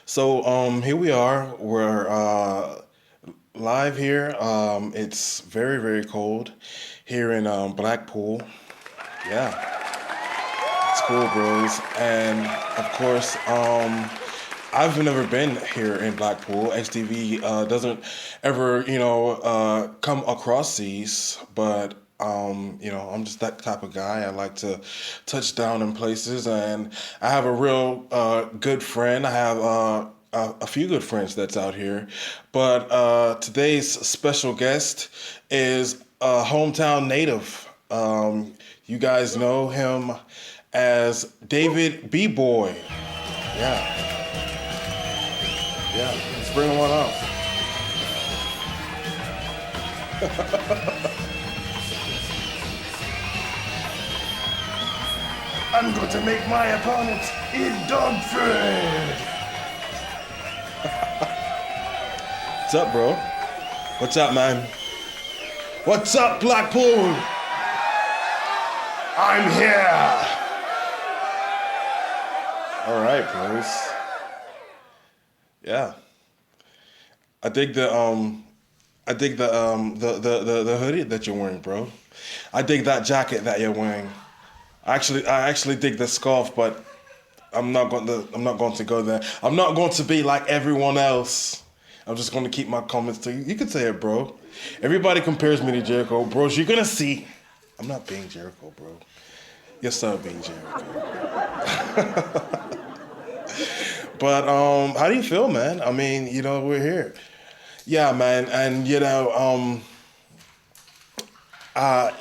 Here we are. We're live here. It's very, very cold here in Blackpool. Yeah, it's cool, bros. And of course, I've never been here in Blackpool. XTV doesn't ever, come across these, but I'm just that type of guy. I like to touch down in places, and I have a real good friend. I have a few good friends that's out here, but today's special guest is a hometown native. You guys know him as David B. Boy. Yeah. Yeah, let's bring one up. I'm going to make my opponent eat dog food. What's up, bro? What's up, man? What's up, Blackpool? I'm here. All right, bros. Yeah. I dig the hoodie that you're wearing, bro. I dig that jacket that you're wearing. I actually dig the scarf, but I'm not going to go there. I'm not going to be like everyone else. I'm just going to keep my comments to you. You can say it, bro. Everybody compares me to Jericho, bros. You're gonna see. I'm not being Jericho, bro. Yes, I'm being Jericho. But how do you feel, man? I mean, we're here. Yeah, man, and I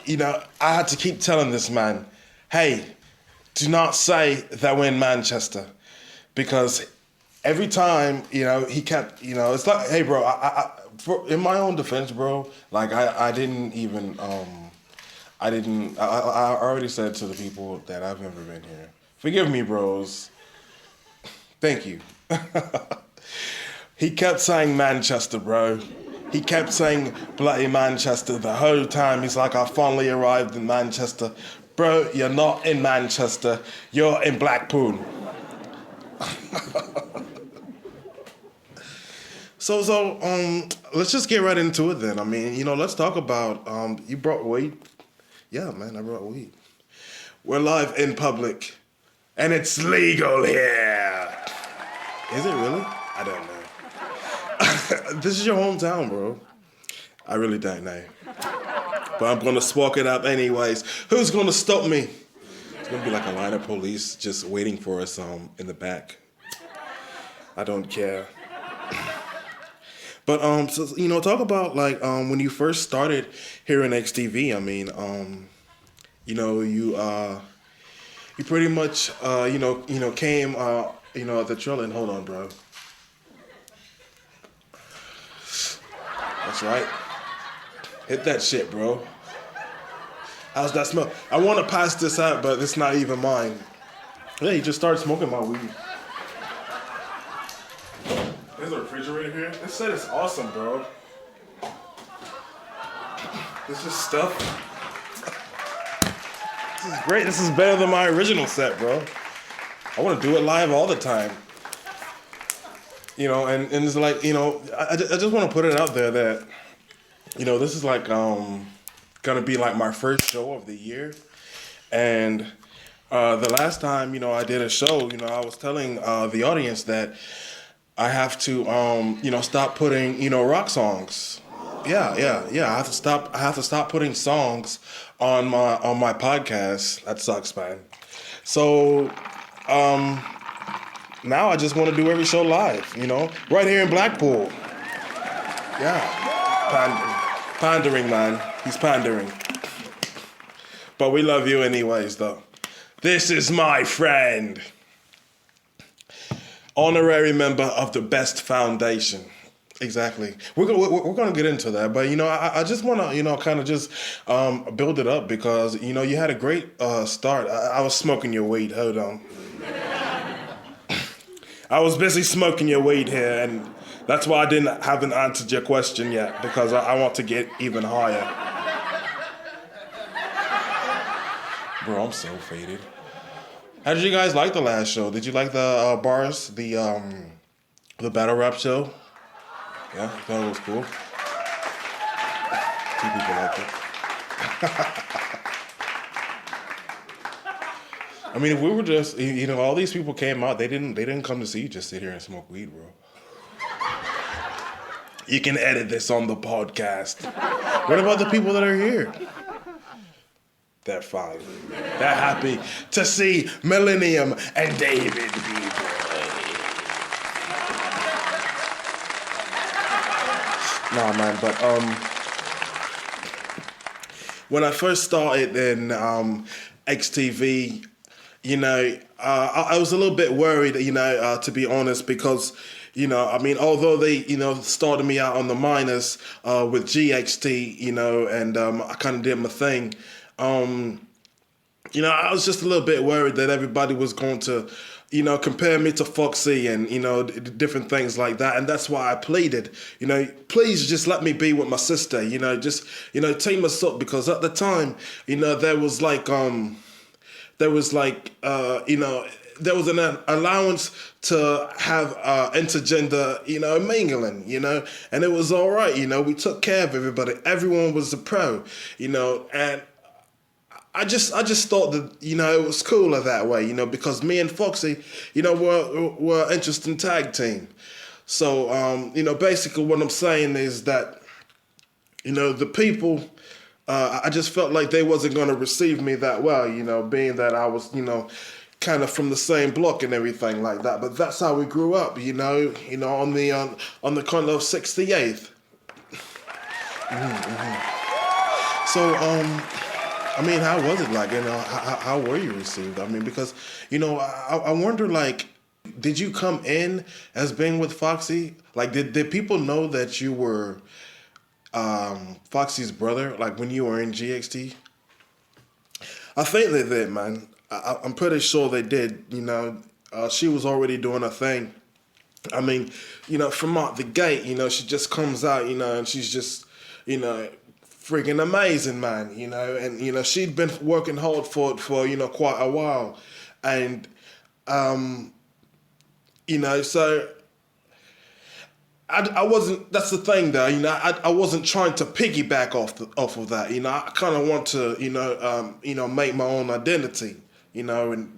had to keep telling this man, hey, do not say that we're in Manchester, because every time, he kept, it's like, hey, bro, in my own defense, bro, like I didn't even, I already said to the people that I've never been here. Forgive me, bros. Thank you. He kept saying Manchester, bro. He kept saying bloody Manchester the whole time. He's like, I finally arrived in Manchester. Bro, you're not in Manchester. You're in Blackpool. So, let's just get right into it then. I mean, let's talk about, you brought weed? Yeah, man, I brought weed. We're live in public, and it's legal here. Is it really? I don't know. This is your hometown, bro. I really don't know. But I'm going to spark it up anyways. Who's going to stop me? It's going to be like a line of police just waiting for us in the back. I don't care. But, talk about, like, when you first started here in XTV. I mean, you pretty much, came, at the trailer. Hold on, bro. That's right. Hit that shit, bro. How's that smell? I want to pass this out, but it's not even mine. Yeah, you just started smoking my weed. There's a refrigerator here. This set is awesome, bro. This is stuff. This is great. This is better than my original set, bro. I want to do it live all the time. And it's like, I just want to put it out there that, this is like gonna be like my first show of the year. And the last time, I did a show, I was telling the audience that I have to, stop putting, rock songs. Yeah. I have to stop putting songs on my podcast. That sucks, man. So, now I just want to do every show live, right here in Blackpool. Yeah. Pandering, man. He's pandering. But we love you anyways, though. This is my friend. Honorary member of the Best Foundation. Exactly. We're gonna get into that, but I just want to kind of just build it up because you had a great start. I was smoking your weed. Hold on. I was busy smoking your weed here, and that's why I haven't answered your question yet, because I want to get even higher. Bro, I'm so faded. How did you guys like the last show? Did you like the bars? The battle rap show. Yeah, I thought it was cool. Two people like it. I mean, if we were just, all these people came out. They didn't come to see you just sit here and smoke weed, bro. You can edit this on the podcast. What about the people that are here? They're fine. They're happy to see Millennium and David be. Nah, man, but when I first started in XTV, I was a little bit worried, to be honest, because, I mean, although they, started me out on the minors with GXT, and I kind of did my thing, I was just a little bit worried that everybody was going to, compare me to Foxy and, different things like that. And that's why I pleaded, please just let me be with my sister, just, team us up. Because at the time, there was like, there was an allowance to have intergender, mingling, and it was all right, we took care of everybody. Everyone was a pro, and I just thought that, it was cooler that way, because me and Foxy, were an interesting tag team. So, basically what I'm saying is that, the people, I just felt like they wasn't going to receive me that well, being that I was, kind of from the same block and everything like that. But that's how we grew up, on the kind of 68th. Mm-hmm. So, I mean, how was it like? How were you received? I mean, because, I wonder, like, did you come in as being with Foxy? Like, did people know that you were Foxy's brother, like when you were in GXT? I think they did, man. I'm pretty sure they did. She was already doing her thing. I mean, from out the gate, she just comes out, and she's just, freaking amazing, man. And she'd been working hard for it for quite a while, and so. I wasn't. That's the thing, though. I wasn't trying to piggyback off of that. I kind of want to, make my own identity. And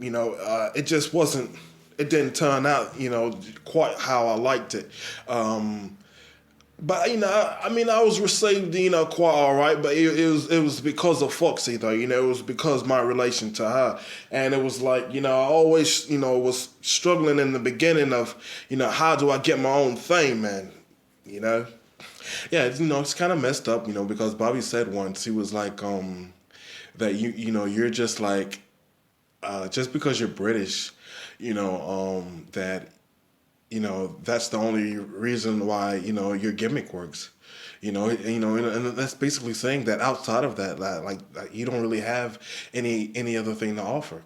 it just wasn't. It didn't turn out, quite how I liked it. But I mean, I was received, quite all right. But it was because of Foxy, though. It was because of my relation to her, and it was like, I always, was struggling in the beginning of, how do I get my own thing, man? Yeah, it's kind of messed up, because Bobby said once, he was like, that you're just like, just because you're British, that that's the only reason why, your gimmick works. And that's basically saying that outside of that, like you don't really have any other thing to offer.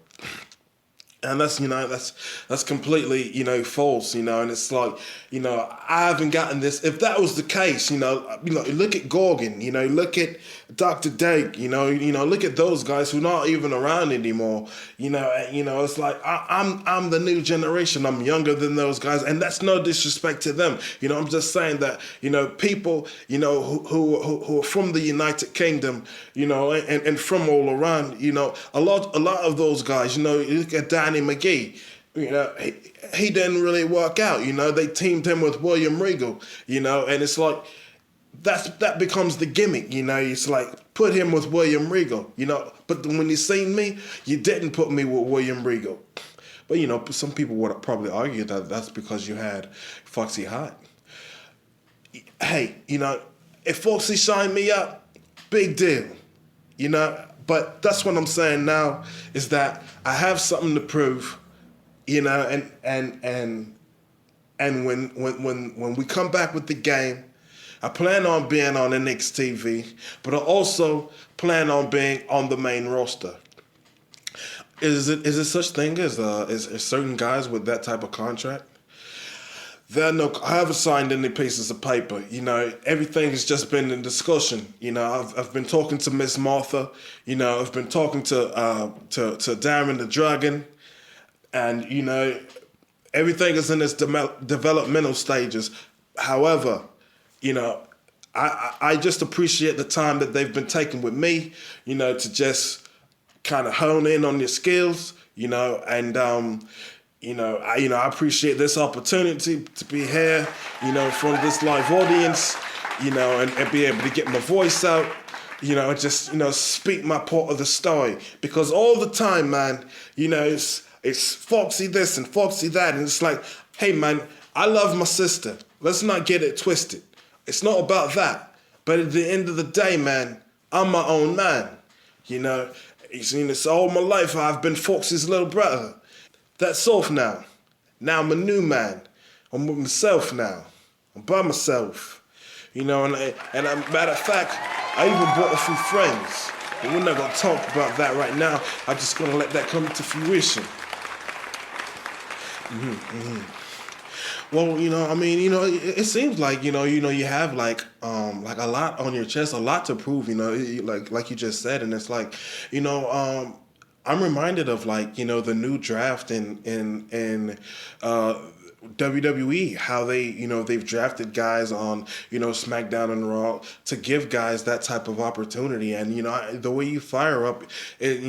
And that's completely, false, and it's like, I haven't gotten this. If that was the case, look at Gorgon, look at Dr. Dake, look at those guys who are not even around anymore. It's like I'm the new generation. I'm younger than those guys, and that's no disrespect to them. I'm just saying that, people, who are from the United Kingdom, and from all around, a lot of those guys, you look at Danny McGee, he didn't really work out. They teamed him with William Regal, and it's like that becomes the gimmick. It's like, put him with William Regal, but when you seen me, you didn't put me with William Regal. But some people would probably argue that that's because you had Foxy Hot. Hey, if Foxy signed me up, big deal, But that's what I'm saying now, is that I have something to prove, and when we come back with the game, I plan on being on NXT, but I also plan on being on the main roster. Is it such thing as certain guys with that type of contract? I haven't signed any pieces of paper. Everything has just been in discussion. I've been talking to Miss Martha. I've been talking to Darren the Dragon, and Everything is in its developmental stages. However, you know, I just appreciate the time that they've been taking with me, to just kind of hone in on your skills, and I appreciate this opportunity to be here, in front of this live audience, and be able to get my voice out, and just, speak my part of the story. Because all the time, man, it's Foxy this and Foxy that, and it's like, hey, man, I love my sister. Let's not get it twisted. It's not about that. But at the end of the day, man, I'm my own man. It's all my life I've been Foxy's little brother. That's off now. Now I'm a new man. I'm with myself now. I'm by myself. And matter of fact, I even brought a few friends. But we're not going to talk about that right now. I'm just going to let that come to fruition. Well, it seems like, you have like a lot on your chest, a lot to prove, like you just said. And it's like, I'm reminded of like, the new draft in WWE, how they've drafted guys on, SmackDown and Raw to give guys that type of opportunity. And, the way you fire up, it,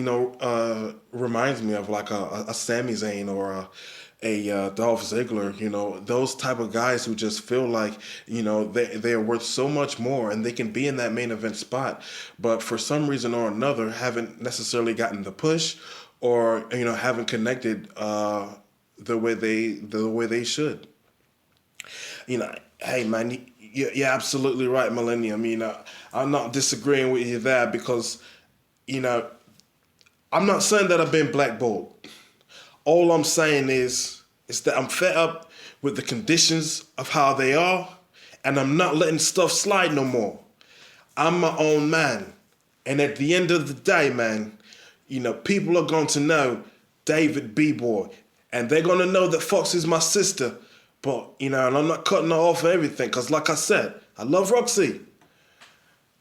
reminds me of like a Sami Zayn or a Dolph Ziggler, those type of guys who just feel like, they are worth so much more and they can be in that main event spot, but for some reason or another haven't necessarily gotten the push or, haven't connected the way they should. Hey man, you're absolutely right, Millennium. I'm not disagreeing with you there because, I'm not saying that I've been blackballed. All I'm saying is that I'm fed up with the conditions of how they are, and I'm not letting stuff slide no more. I'm my own man. And at the end of the day, man, people are going to know David B-Boy, and they're going to know that Fox is my sister. But, and I'm not cutting her off for everything, because like I said, I love Roxy.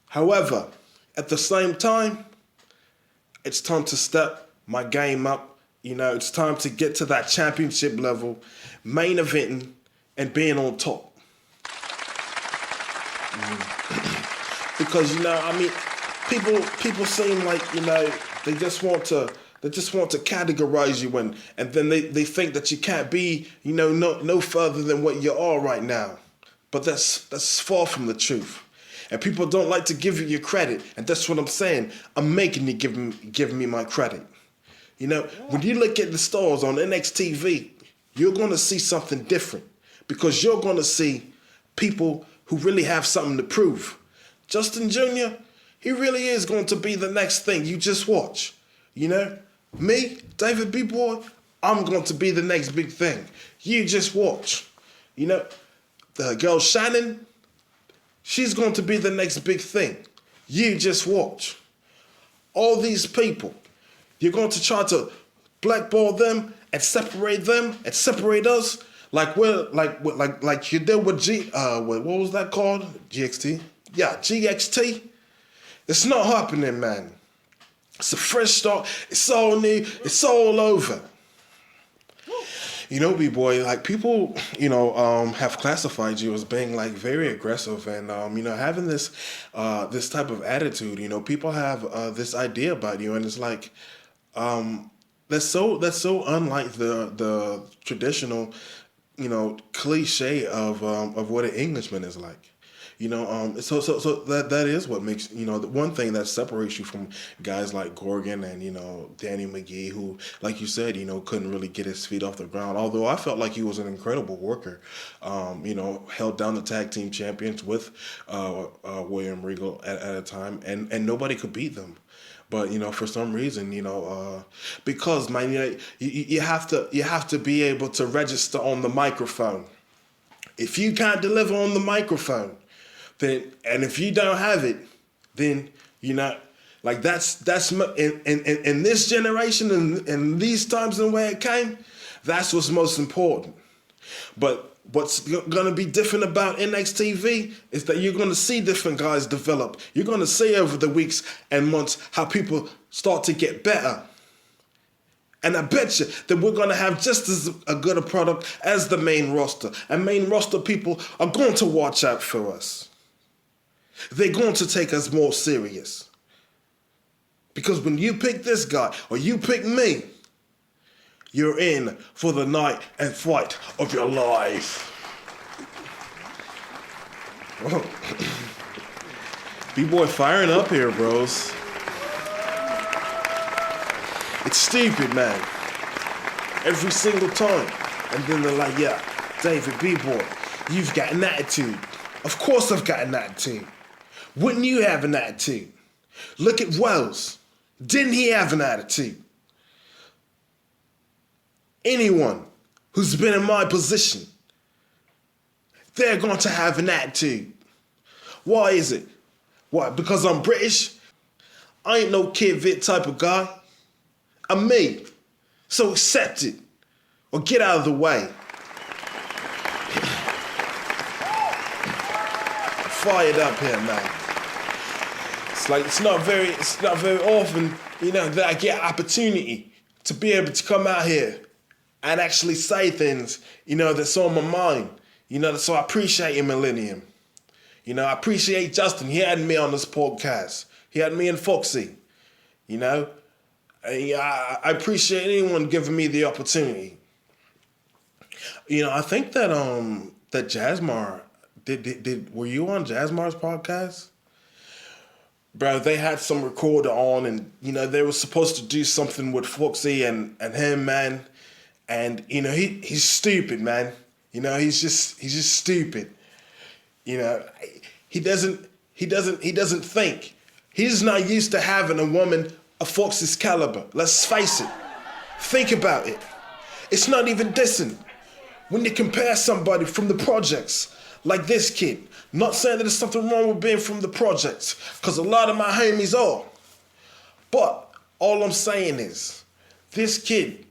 However, at the same time, it's time to step my game up. It's time to get to that championship level, main eventing, and being on top. Because people seem like they just want to categorize you and then they think that you can't be no further than what you are right now. But that's far from the truth. And people don't like to give you your credit, and that's what I'm saying. I'm making you give me my credit. When you look at the stars on NXTV, you're going to see something different because you're going to see people who really have something to prove. Justin Jr., he really is going to be the next thing. You just watch. Me, David B-Boy, I'm going to be the next big thing. You just watch. The girl Shannon, she's going to be the next big thing. You just watch. All these people, you're going to try to blackball them and separate us like you did with what was that called? GXT? Yeah, GXT. It's not happening, man. It's a fresh start. It's all new. It's all over. B-Boy, like people, have classified you as being like very aggressive and, having this type of attitude. People have this idea about you, and it's like, that's so unlike the traditional, cliche of what an Englishman is like. So that is what makes, the one thing that separates you from guys like Gorgon and, Danny McGee, who, like you said, couldn't really get his feet off the ground. Although I felt like he was an incredible worker, held down the tag team champions with William Regal at a time, and nobody could beat them. But for some reason, because man, you have to be able to register on the microphone. If you can't deliver on the microphone, then, and if you don't have it, then like that's in this generation and in these times and where it came, that's what's most important. But what's going to be different about NXTV is that you're going to see different guys develop. You're going to see over the weeks and months how people start to get better. And I bet you that we're going to have just as a good a product as the main roster. And main roster people are going to watch out for us. They're going to take us more serious. Because when you pick this guy or you pick me, you're in for the night and fight of your life. Whoa. B-boy firing up here, bros. It's stupid, man. Every single time. And then they're like, yeah, David, B-boy, you've got an attitude. Of course I've got an attitude. Wouldn't you have an attitude? Look at Wells. Didn't he have an attitude? Anyone who's been in my position, they're going to have an attitude. Why is it? Why? Because I'm British? I ain't no Kid Vit type of guy. I'm me. So accept it or get out of the way. I'm fired up here, man. It's not very often, that I get an opportunity to be able to come out here and actually say things, that's on my mind. So I appreciate you, Millennium. I appreciate Justin. He had me on this podcast. He had me and Foxy. I appreciate anyone giving me the opportunity. I think that that Jazzmar were you on Jazzmar's podcast? Bro, they had some recorder on and they were supposed to do something with Foxy and him, man. And he's stupid, man. He's just stupid. He doesn't think. He's not used to having a woman of Fox's caliber. Let's face it. Think about it. It's not even dissing. When you compare somebody from the projects, like this kid, not saying that there's something wrong with being from the projects, because a lot of my homies are. But all I'm saying is, this kid,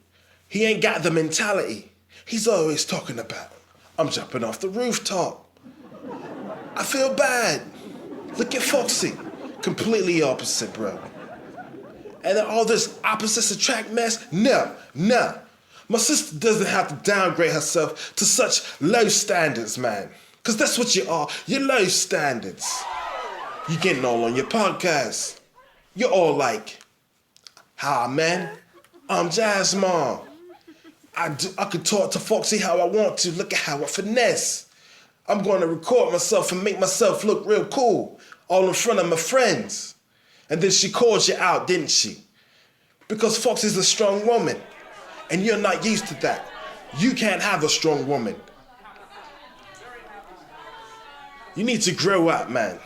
he ain't got the mentality he's always talking about. I'm jumping off the rooftop. I feel bad. Look at Foxy. Completely opposite, bro. And then all this opposites attract mess? No. My sister doesn't have to downgrade herself to such low standards, man. Because that's what you are. You're low standards. You're getting all on your podcast. You're all like, hi, man. I'm Jazzmar. I could talk to Foxy how I want to. Look at how I finesse. I'm going to record myself and make myself look real cool. All in front of my friends. And then she called you out, didn't she? Because Foxy's a strong woman. And you're not used to that. You can't have a strong woman. You need to grow up, man.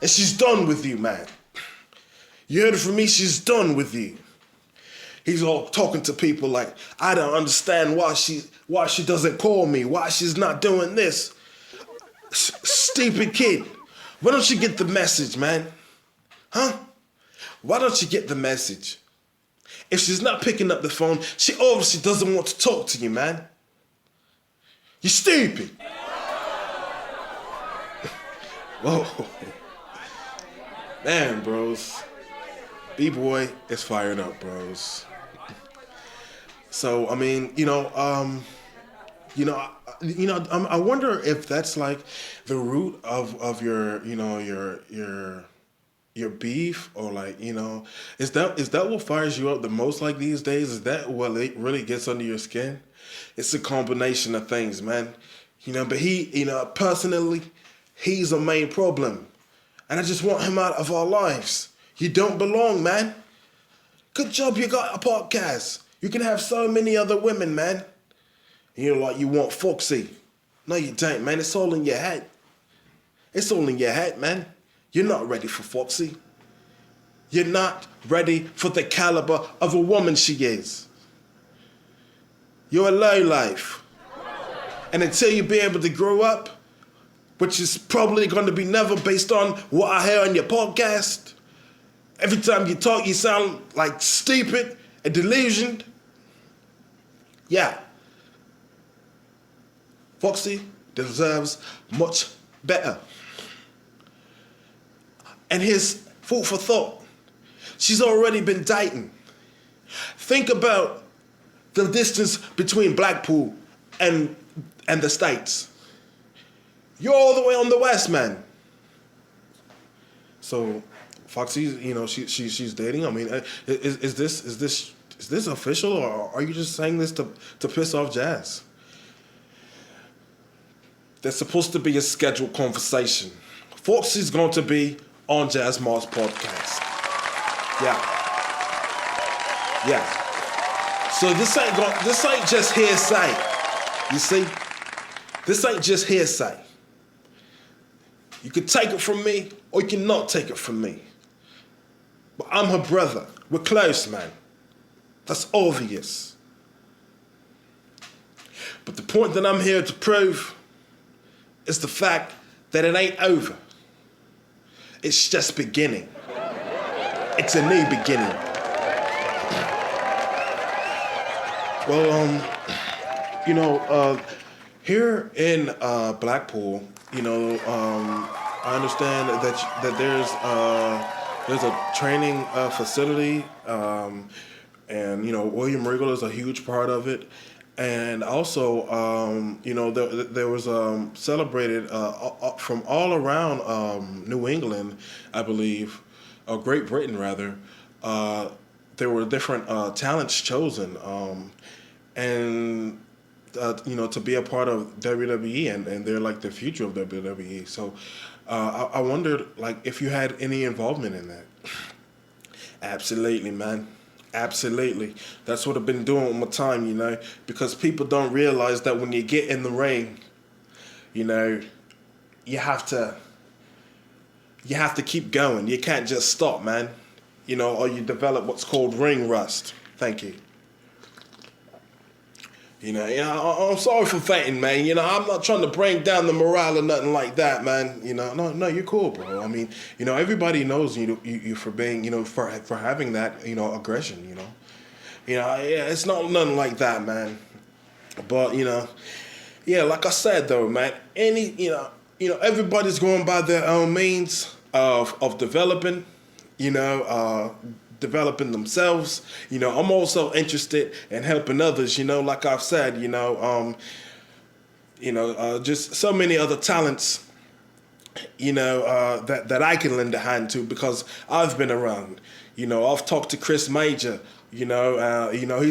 And she's done with you, man. You heard it from me, she's done with you. He's all talking to people like, I don't understand why she doesn't call me, why she's not doing this. Stupid kid. Why don't you get the message, man? Huh? Why don't you get the message? If she's not picking up the phone, she obviously doesn't want to talk to you, man. You're stupid. Whoa. Man, bros. B-boy is fired up, bros. So, I mean, I wonder if that's like the root of your beef, or like, is that what fires you up the most like these days? Is that what really gets under your skin? It's a combination of things, man. But he, personally, he's a main problem. And I just want him out of our lives. You don't belong, man. Good job you got a podcast. You can have so many other women, man. You want Foxy. No, you don't, man. It's all in your head. It's all in your head, man. You're not ready for Foxy. You're not ready for the caliber of a woman she is. You're a lowlife. And until you be able to grow up, which is probably going to be never based on what I hear on your podcast, every time you talk, you sound like stupid and delusioned. Yeah. Foxy deserves much better. And here's food for thought. She's already been dating. Think about the distance between Blackpool and the States. You're all the way on the west, man. So, Foxy, she's dating. I mean, is this official, or are you just saying this to piss off Jazz? There's supposed to be a scheduled conversation. Foxy's going to be on Jazz Mars podcast. Yeah. So this ain't just hearsay. You see? This ain't just hearsay. You can take it from me, or you cannot take it from me. But I'm her brother. We're close, man. That's obvious. But the point that I'm here to prove is the fact that it ain't over. It's just beginning. It's a new beginning. Well, here in Blackpool, I understand that there's a training facility, and William Regal is a huge part of it, and also there was celebrated from all around New England, I believe, or Great Britain rather. There were different talents chosen, and to be a part of WWE, and they're like the future of WWE. So I wondered, like, if you had any involvement in that. Absolutely, man. Absolutely. That's what I've been doing with my time, because people don't realize that when you get in the ring, you have to keep going. You can't just stop, man. Or you develop what's called ring rust. Thank you. I'm sorry for fainting, man. I'm not trying to bring down the morale or nothing like that, man. No, you're cool, bro. I mean, everybody knows you for being, for having that, aggression. Yeah, it's not nothing like that, man. But like I said though, man. Everybody's going by their own means of developing, developing themselves. I'm also interested in helping others, like I've said, just so many other talents, that I can lend a hand to because I've been around. I've talked to Chris Major, he's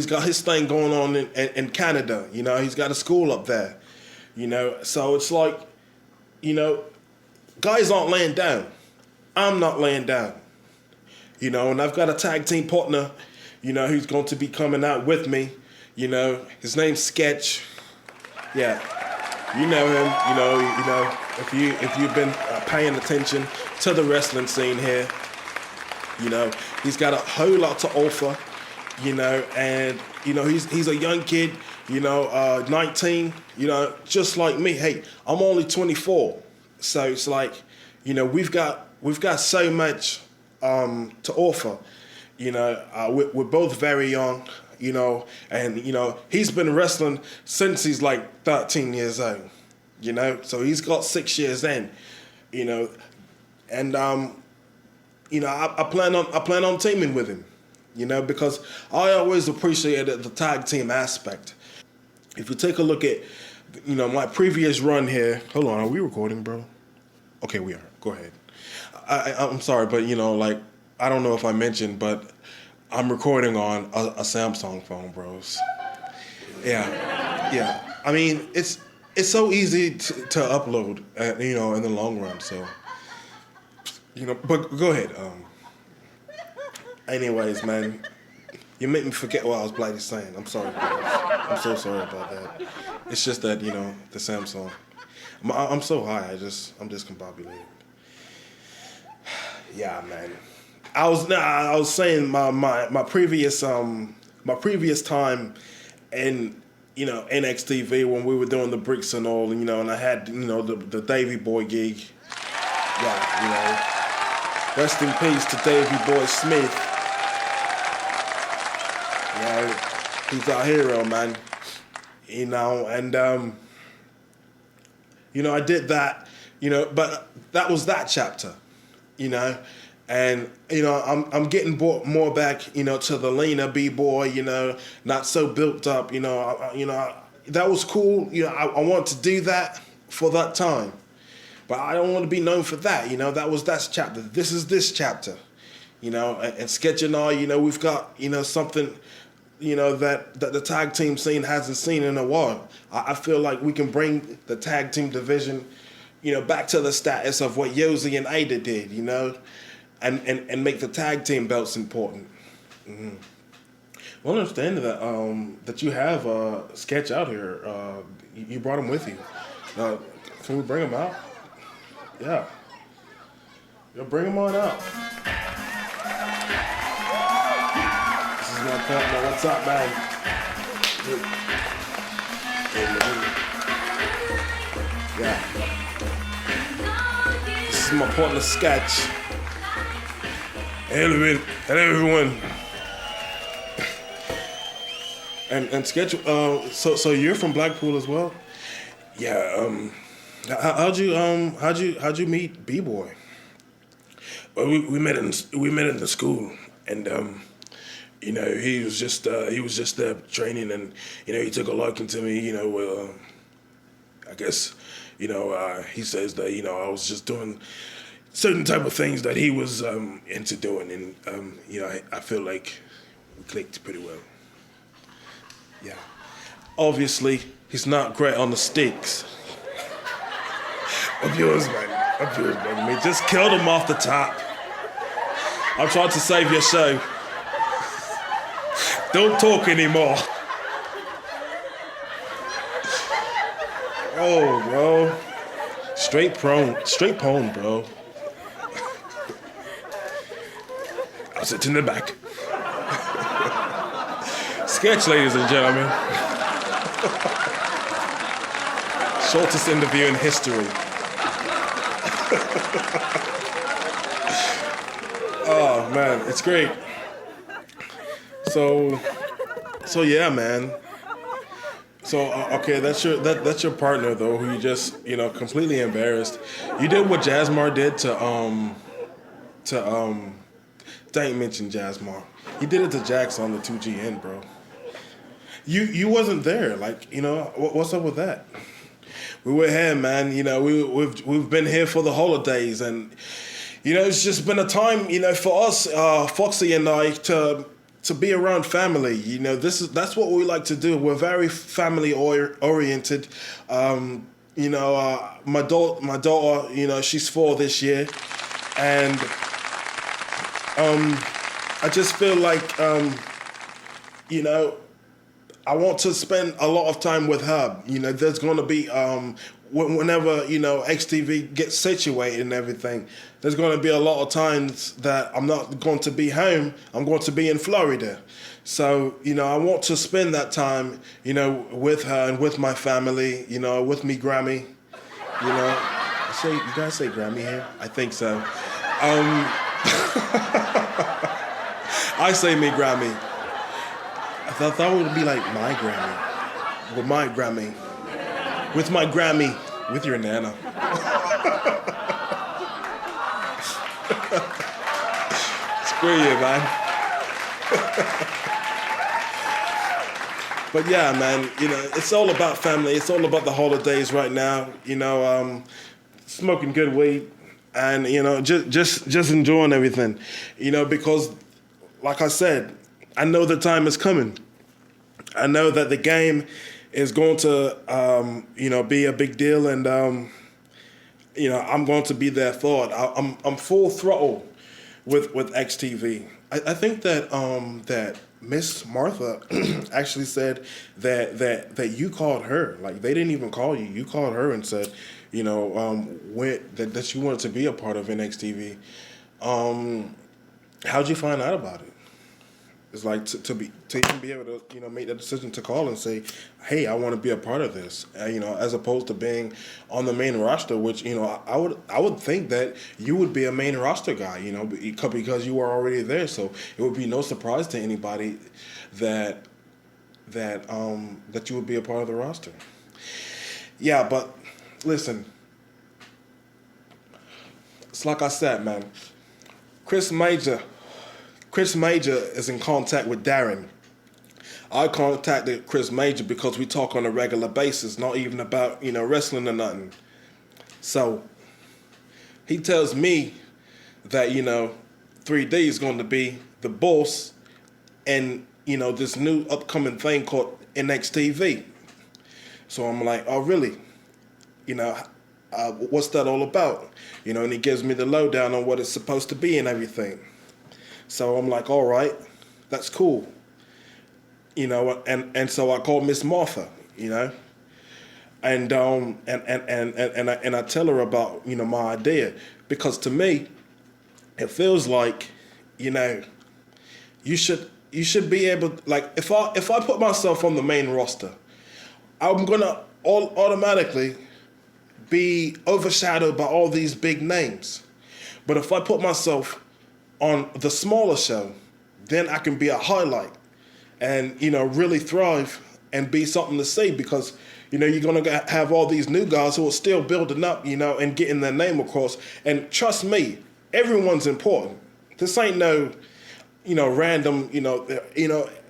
got his thing going on in Canada, he's got a school up there, so it's like, guys aren't laying down. I'm not laying down. And I've got a tag team partner, who's going to be coming out with me. His name's Sketch. Yeah, you know him. If you've been paying attention to the wrestling scene here, he's got a whole lot to offer. And he's a young kid. 19. Just like me. Hey, I'm only 24, so it's like, we've got so much to offer. We're both very young, and he's been wrestling since he's like 13 years old, so he's got 6 years in, and I plan on teaming with him, because I always appreciated the tag team aspect. If you take a look at my previous run here, hold on, are we recording, bro? Okay, we are. Go ahead. I'm sorry, but I don't know if I mentioned, but I'm recording on a Samsung phone, bros. Yeah. I mean, it's so easy to upload, in the long run. So, but go ahead. Anyways, man, you make me forget what I was bloody saying. I'm sorry, bros. I'm so sorry about that. It's just that the Samsung. I'm so high. I'm discombobulated. Yeah, man. I was saying my previous time in NXTV when we were doing the bricks and all, and I had the Davey Boy gig. Yeah, rest in peace to Davey Boy Smith. He's our hero, man. And I did that, but that was that chapter. And I'm getting more back, to the leaner b boy, not so built up. That was cool. I want to do that for that time, but I don't want to be known for that. That's chapter. This is this chapter. And Sketch and I, we've got something, that the tag team scene hasn't seen in a while. I feel like we can bring the tag team division, back to the status of what Yosi and Ada did, and make the tag team belts important. Mm-hmm. Well, understanding that you have Sketch out here, you brought him with you. Can we bring him out? Yeah. Bring him on out. This is my partner. What's up, man? Yeah. This is my partner, Sketch. Hello, everyone. And Sketch. So you're from Blackpool as well? Yeah. How'd you meet B-Boy? Well, we met in the school, and he was just there training, and he took a liking to me. I guess he says that I was just doing certain type of things that he was into doing, and I feel like we clicked pretty well. Yeah. Obviously, he's not great on the sticks. Up yours, man. We just killed him off the top. I'm trying to save your show. Don't talk anymore. Oh, bro. Straight pone, bro. I'll sit in the back. Sketch, ladies and gentlemen. Shortest interview in history. Oh man, it's great. So yeah, man. So okay, that's your partner though, who you just completely embarrassed. You did what Jasmar did don't mention Jasmar. He did it to Jax on the 2GN, bro. You wasn't there, like what's up with that? We were here, man. We've been here for the holidays, and it's just been a time, for us, Foxy and I, to be around family. That's what we like to do. We're very family oriented. My daughter, she's 4 this year, and I just feel like I want to spend a lot of time with her. There's going to be, whenever, XTV gets situated and everything, there's going to be a lot of times that I'm not going to be home. I'm going to be in Florida. So, I want to spend that time, with her and with my family, with me Grammy. You guys say Grammy here? I think so. I say me Grammy. I thought that would be like my Grammy. With my Grammy. With my Grammy. With your Nana. Screw you, man. But yeah, man, it's all about family. It's all about the holidays right now. Smoking good weed and, just enjoying everything. Because, like I said, I know the time is coming. I know that the game is going to, be a big deal, and I'm going to be there for it. I'm full throttle with XTV. I think that that Miss Martha actually said that you called her. Like, they didn't even call you. You called her and said, that you wanted to be a part of NXTV. How'd you find out about it? It's like to even be able to make that decision to call and say, hey, I want to be a part of this, as opposed to being on the main roster, which I would think that you would be a main roster guy, because you were already there. So it would be no surprise to anybody that you would be a part of the roster. Yeah, but listen, it's like I said, man. Chris Major. Chris Major is in contact with Darren. I contacted Chris Major because we talk on a regular basis, not even about, wrestling or nothing. So he tells me that, 3D is going to be the boss and, this new upcoming thing called NXTV. So I'm like, oh, really? What's that all about? And he gives me the lowdown on what it's supposed to be and everything. So I'm like, all right, that's cool. And so I called Miss Martha, and I tell her about, my idea. Because to me, it feels like, you should be able, like, if I put myself on the main roster, I'm gonna automatically be overshadowed by all these big names. But if I put myself on the smaller show, then I can be a highlight and, really thrive and be something to see because, you're going to have all these new guys who are still building up, and getting their name across. And trust me, everyone's important. This ain't no, random,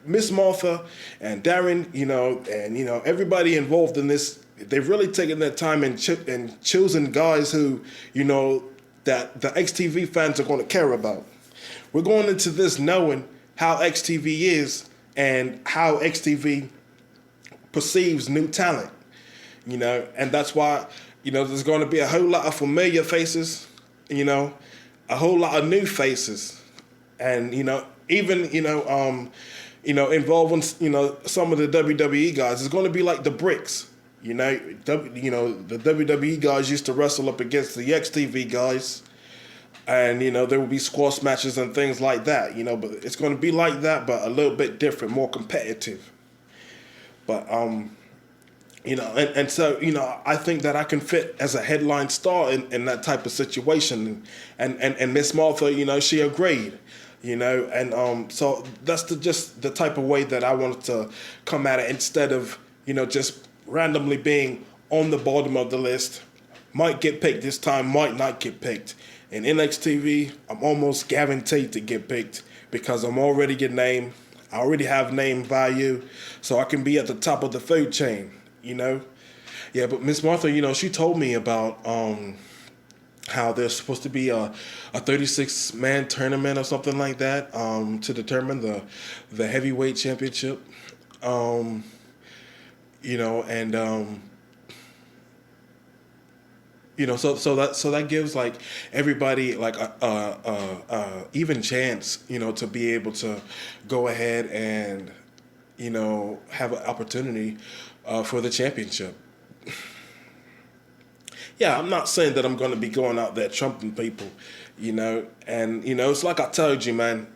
Miss Martha and Darren, and, everybody involved in this, they've really taken their time and choosing guys who, that the XTV fans are going to care about. We're going into this knowing how XTV is and how XTV perceives new talent, and that's why, there's going to be a whole lot of familiar faces, a whole lot of new faces, and, even, involving, some of the WWE guys. It's going to be like the bricks, the WWE guys used to wrestle up against the XTV guys. And, there will be squash matches and things like that, but it's going to be like that, but a little bit different, more competitive. But, and so, I think that I can fit as a headline star in that type of situation. And Miss Martha, she agreed, and so that's just the type of way that I wanted to come at it instead of, just randomly being on the bottom of the list. Might get picked this time, might not get picked. In NXTV, I'm almost guaranteed to get picked because I'm already your name. I already have name value, so I can be at the top of the food chain, Yeah, but Miss Martha, she told me about how there's supposed to be a 36-man tournament or something like that to determine the heavyweight championship, and so that gives like everybody like a even chance, to be able to go ahead and, have an opportunity for the championship. Yeah, I'm not saying that I'm going to be going out there trumping people, and it's like I told you, man.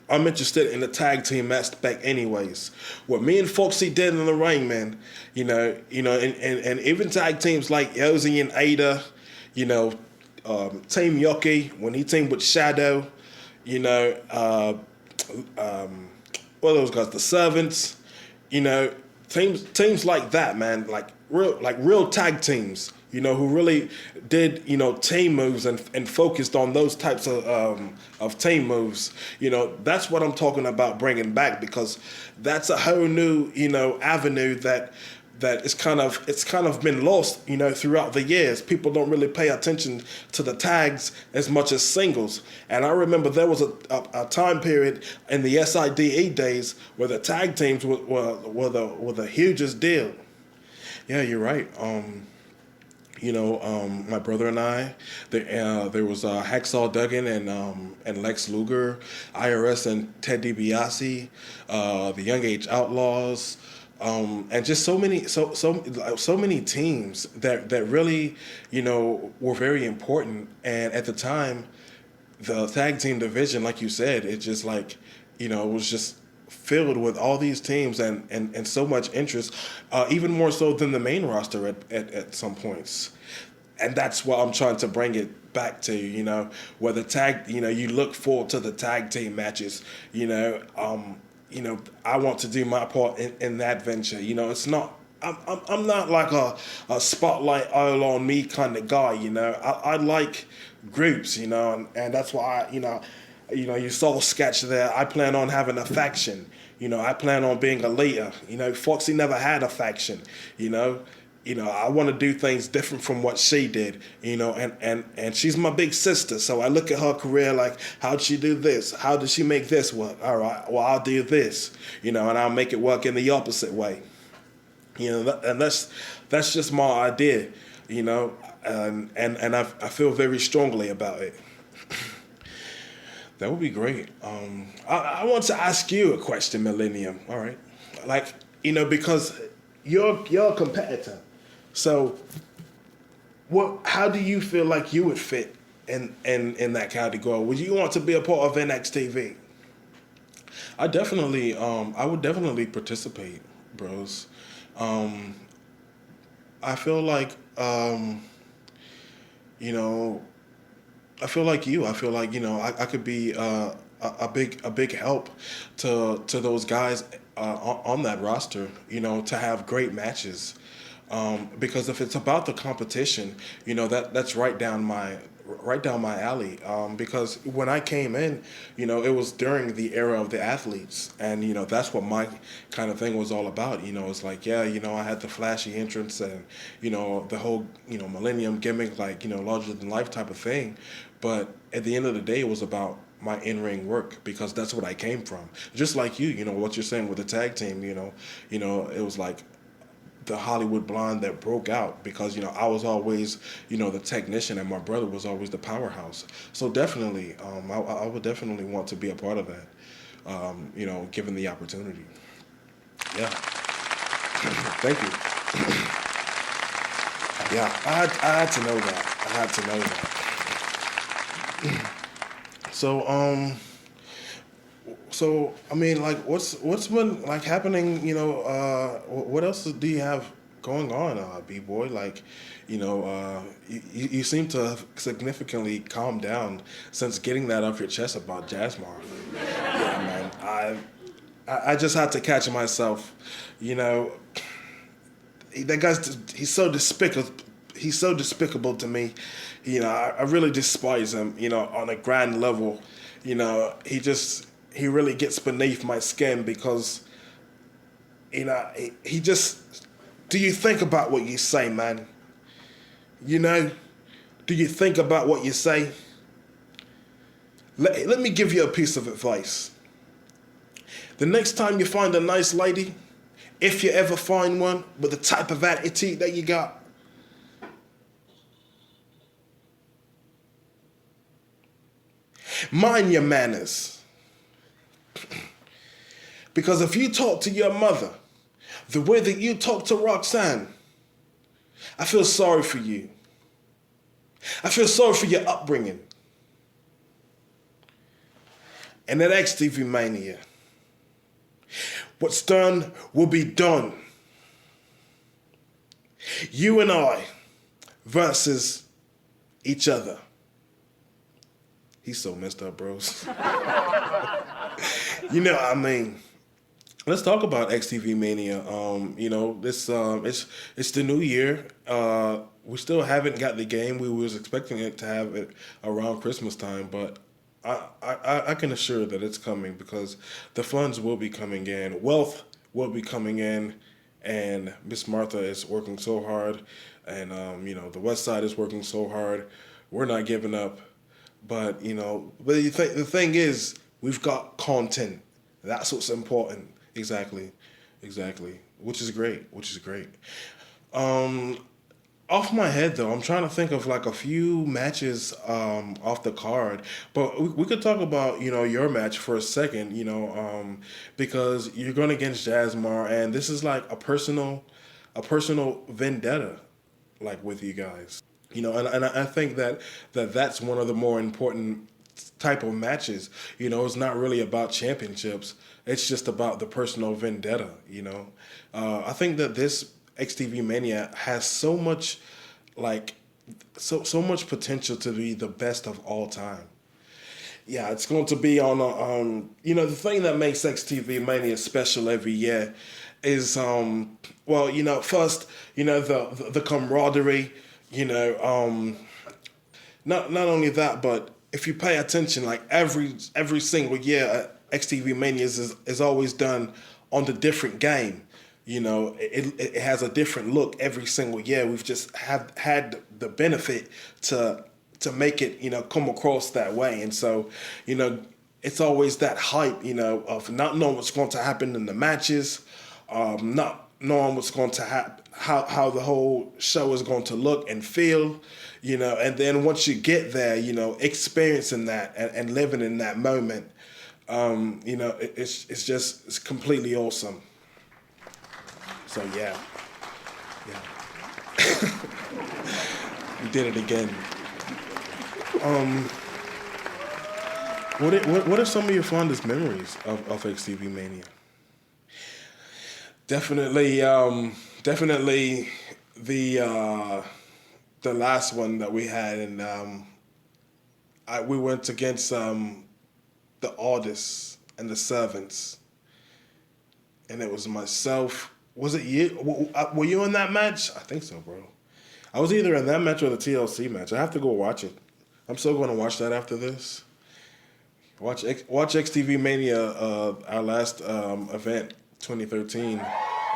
I'm interested in the tag team aspect anyways. What me and Foxy did in the ring, man, and even tag teams like Yosi and Ada, Team Yoki, when he teamed with Shadow, what are those guys, the Servants, teams like that, man, like real tag teams, who really did, team moves and focused on those types of team moves. That's what I'm talking about bringing back because that's a whole new, avenue that it's kind of been lost, throughout the years. People don't really pay attention to the tags as much as singles. And I remember there was a time period in the SIDE days where the tag teams were the hugest deal. Yeah, you're right. My brother and I, there was Hacksaw Duggan and Lex Luger, IRS and Ted DiBiase, the Young Age Outlaws, and just so many teams that really, were very important. And at the time, the tag team division, like you said, it just like, it was just filled with all these teams and so much interest, even more so than the main roster at some points. And that's what I'm trying to bring it back to, where the tag, you look forward to the tag team matches, I want to do my part in that venture. It's not I'm not like a spotlight all on me kind of guy, you know. I like groups, you know, and that's why you saw sketch there. I plan on having a faction, you know. I plan on being a leader, you know. Foxy never had a faction, you know. I want to do things different from what she did, you know, and she's my big sister. So I look at her career like, how'd she do this? How did she make this work? All right, well, I'll do this, you know, and I'll make it work in the opposite way. And that's just my idea, you know, and I feel very strongly about it. That would be great. I want to ask you a question, Millennium. All right, like because you're a competitor, so what? How do you feel like you would fit in that category? Would you want to be a part of NXTV? I would definitely participate, bros. Um, I feel like, you know, I feel like you. I feel like I could be a big help to those guys on that roster. To have great matches. Because if it's about the competition, that's right down my alley. Because when I came in, it was during the era of the athletes, and that's what my kind of thing was all about. It's like, yeah, I had the flashy entrance and the whole millennium gimmick, like larger than life type of thing, but at the end of the day, it was about my in-ring work because that's what I came from. Just like what you're saying with the tag team, it was like the Hollywood blonde that broke out because I was always the technician and my brother was always the powerhouse. So definitely, I would definitely want to be a part of that. Given the opportunity. Yeah. Thank you. Yeah, I had to know that. I had to know that. So I mean, like, what's been like happening? What else do you have going on, B boy? Like, you seem to have significantly calmed down since getting that off your chest about Jasmine. Yeah, man. I just had to catch myself. You know, that guy's he's so despicable. He's so despicable to me. I really despise him. On a grand level. He really gets beneath my skin because he just. Do you think about what you say, man? Do you think about what you say? Let me give you a piece of advice. The next time you find a nice lady, if you ever find one with the type of attitude that you got, mind your manners. Because if you talk to your mother the way that you talk to Roxanne, I feel sorry for you. I feel sorry for your upbringing. And that XTV Mania, what's done will be done. You and I versus each other. He's so messed up, bros. What I mean. Let's talk about XTV Mania. It's the new year. We still haven't got the game. We was expecting it to have it around Christmas time, but I can assure that it's coming because the funds will be coming in. Wealth will be coming in, and Miss Martha is working so hard, and the West Side is working so hard. We're not giving up, but the thing is, we've got content. That's what's important. Exactly. Which is great. Um, Off my head though, I'm trying to think of like a few matches off the card, but we could talk about your match for a second. Because you're going against Jasmine, and this is like a personal vendetta, like with you guys. And I think that's one of the more important type of matches. It's not really about championships. It's just about the personal vendetta. I think that this XTV Mania has so much, like, so much potential to be the best of all time. Yeah, it's going to be on a, the thing that makes XTV Mania special every year is well, first, the camaraderie, you know, not only that, but if you pay attention, like every single year, XTV Manias is always done on the different game. It has a different look every single year. We've just have had the benefit to make it, come across that way, and so, you know, it's always that hype, of not knowing what's going to happen in the matches, not knowing what's going to happen, how the whole show is going to look and feel, and then once you get there, experiencing that and living in that moment, it's completely awesome. So yeah, yeah, we did it again. Um, what are some of your fondest memories of XTV Mania? Definitely, definitely the last one that we had, and we went against the artists and the servants, and it was myself. Was it you? Were you in that match? I think so, bro. I was either in that match or the TLC match. I have to go watch it. I'm still going to watch that after this. Watch XTV Mania, our last event, 2013,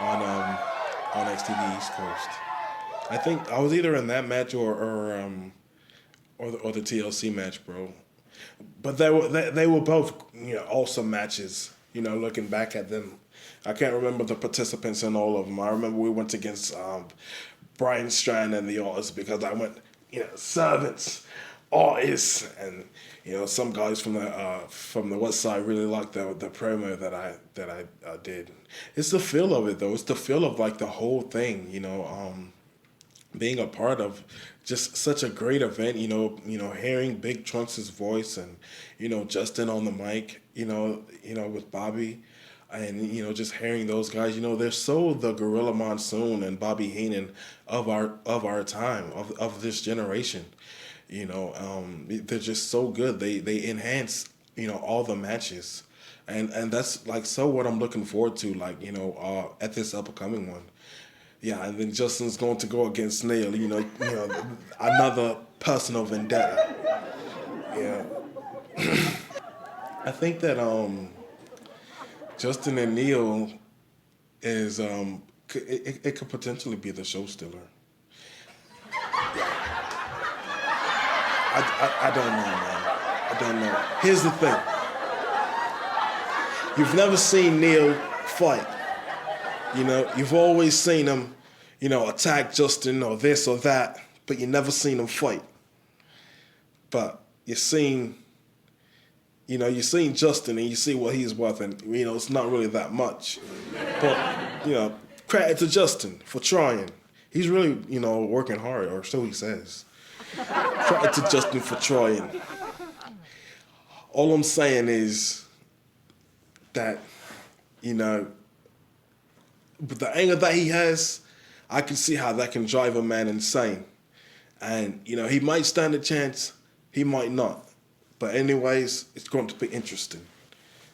on XTV East Coast. I think I was either in that match or the TLC match, bro. But they were both, awesome matches. Looking back at them, I can't remember the participants in all of them. I remember we went against Brian Strand and the artists, because I went, servants, artists, and some guys from the West Side really liked the promo that I did. It's the feel of it though. It's the feel of like the whole thing. Being a part of just such a great event, hearing Big Trunks' voice, and, Justin on the mic, with Bobby, and, just hearing those guys, they're so the Gorilla Monsoon and Bobby Heenan of our time, of this generation. They're just so good. They enhance, all the matches. And that's like so what I'm looking forward to, like, at this upcoming one. Yeah, and then Justin's going to go against Neil, another personal vendetta. Yeah. I think that Justin and Neil is it could potentially be the show stealer. I don't know, man. I don't know. Here's the thing. You've never seen Neil fight. You've always seen him, attack Justin or this or that, but you never seen him fight. But you've seen Justin and you see what he's worth, and, it's not really that much. But, credit to Justin for trying. He's really, working hard, or so he says. Credit to Justin for trying. All I'm saying is that, with the anger that he has, I can see how that can drive a man insane. And, he might stand a chance, he might not. But anyways, it's going to be interesting.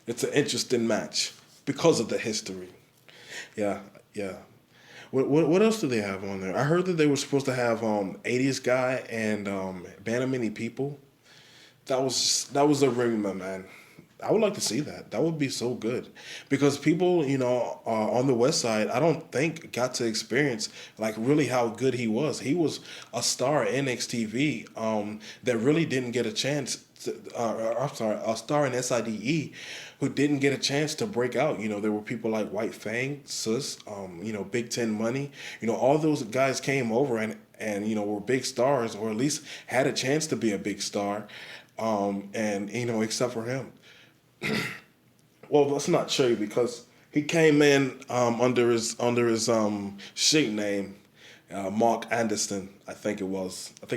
It's an interesting match because of the history. Yeah, yeah. What else do they have on there? I heard that they were supposed to have 80s guy and Banner Many People. That was a rumor, man. I would like to see that. That would be so good, because people, on the West Side, I don't think got to experience like really how good he was. He was a star in NXTV that really didn't get a chance. A star in SIDE who didn't get a chance to break out. There were people like White Fang, Sus, Big Ten Money. All those guys came over and were big stars, or at least had a chance to be a big star. And except for him. Well, that's not true, because he came in under his sheet name, Mark Anderson. I think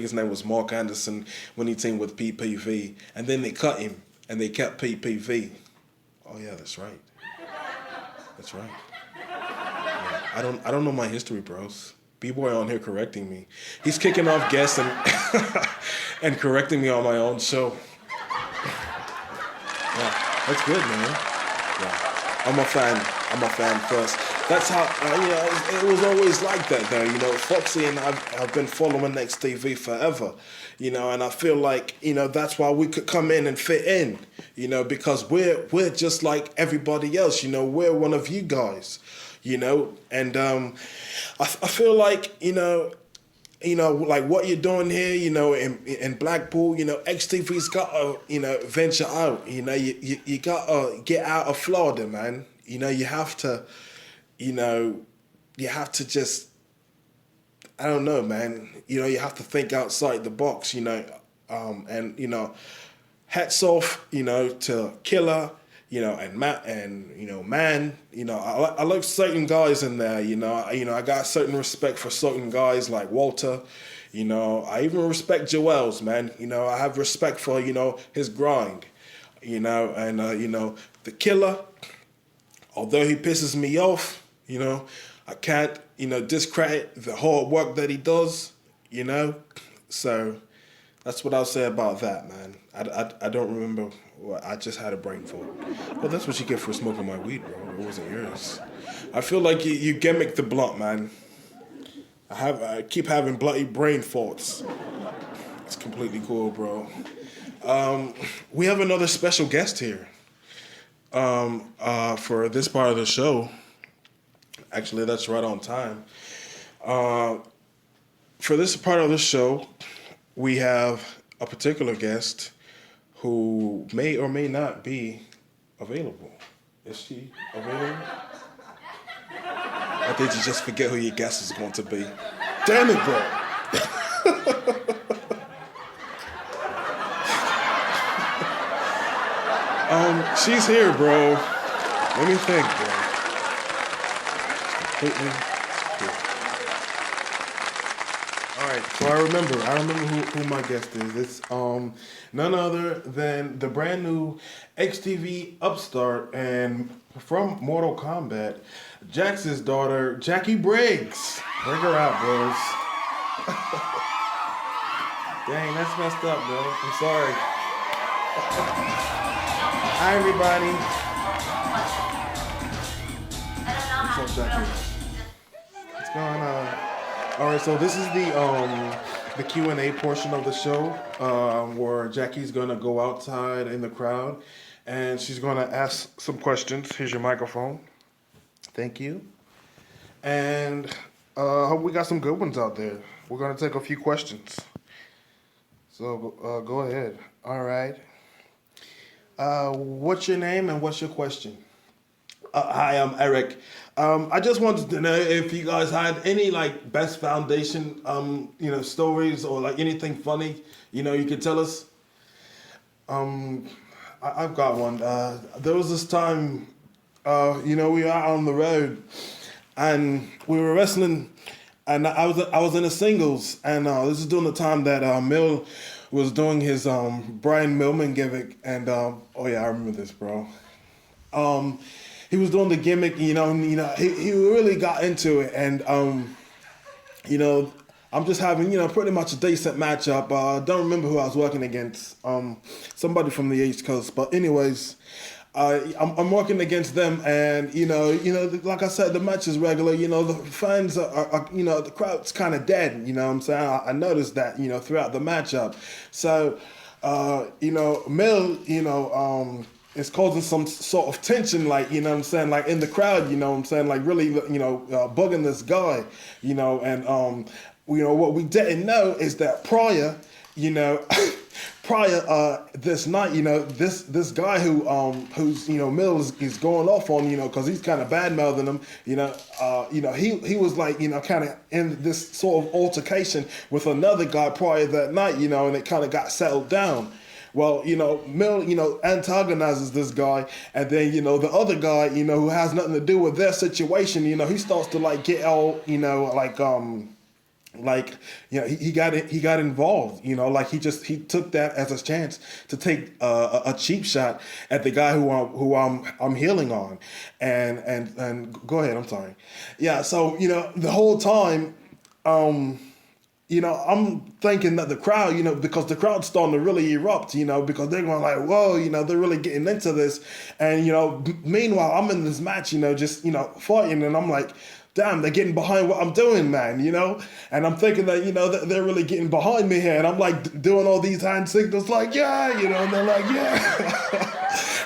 his name was Mark Anderson when he teamed with PPV, and then they cut him and they kept PPV. Oh yeah, that's right. That's right. Yeah. I don't know my history, bros. B-boy on here correcting me. He's kicking off guests and and correcting me on my own show. Yeah, that's good, man. Yeah. I'm a fan first. That's how it was always like that though. Foxy and I've been following XTV forever. And I feel like that's why we could come in and fit in. Because we're just like everybody else. We're one of you guys. And I feel like like what you're doing here, in Blackpool, XTV's got to, venture out. You got to get out of Florida, man. You have to, you know, you have to just, I don't know, man. You have to think outside the box, and hats off, to Killer, and Matt and Man. I like certain guys in there. I got certain respect for certain guys like Walter. I even respect Joel's, man. I have respect for his grind. And the Killer. Although he pisses me off, I can't discredit the hard work that he does. So that's what I'll say about that, man. I don't remember. I just had a brain fart. Well, that's what you get for smoking my weed, bro. It wasn't yours. I feel like you gimmick the blunt, man. I keep having bloody brain farts. It's completely cool, bro. We have another special guest here. For this part of the show. Actually, that's right on time. For this part of the show, we have a particular guest who may or may not be available. Is she available? Or did you just forget who your guest is going to be? Damn it, bro. She's here, bro. Let me think, bro. Completely cool. All right, so I remember who my guest is. It's none other than the brand new XTV upstart and from Mortal Kombat, Jax's daughter, Jackie Briggs. Bring her out, bros. Dang, that's messed up, bro. I'm sorry. Hi, everybody. What's up, Jackie? What's going on? All right, so this is the Q&A portion of the show where Jackie's gonna go outside in the crowd and she's gonna ask some questions. Here's your microphone. Thank you. And I hope we got some good ones out there. We're gonna take a few questions. So go ahead. All right. What's your name and what's your question? Hi, I'm Eric. I just wanted to know if you guys had any like best foundation, stories or like anything funny, you could tell us. I've got one. There was this time, we were out on the road, and we were wrestling, and I was in a singles, and this is during the time that Mill was doing his Brian Millman gimmick, and oh yeah, I remember this, bro. He was doing the gimmick, he really got into it, and I'm just having pretty much a decent matchup. I don't remember who I was working against, somebody from the East Coast, but anyways. I'm working against them, and like I said, the match is regular. The fans are the crowd's kind of dead. What I'm saying, I noticed that throughout the matchup. So, Mill, is causing some sort of tension, like what I'm saying, like in the crowd. What I'm saying, like really, bugging this guy. And what we didn't know is that prior, this night, this guy who's Mills is going off on, because he's kind of bad mouthing him, he was like, kind of in this sort of altercation with another guy prior that night, and it kind of got settled down. Well, Mill, antagonizes this guy, and then, the other guy, who has nothing to do with their situation, he starts to like get all, he got involved, like he took that as a chance to take a cheap shot at the guy who I'm healing on, and go ahead, I'm sorry. Yeah, so the whole time, I'm thinking that the crowd, because the crowd's starting to really erupt, because they're going like, whoa, they're really getting into this. And, meanwhile, I'm in this match, just, fighting. And I'm like, damn, they're getting behind what I'm doing, man. And I'm thinking that, that they're really getting behind me here. And I'm like doing all these hand signals like, yeah, and they're like, yeah.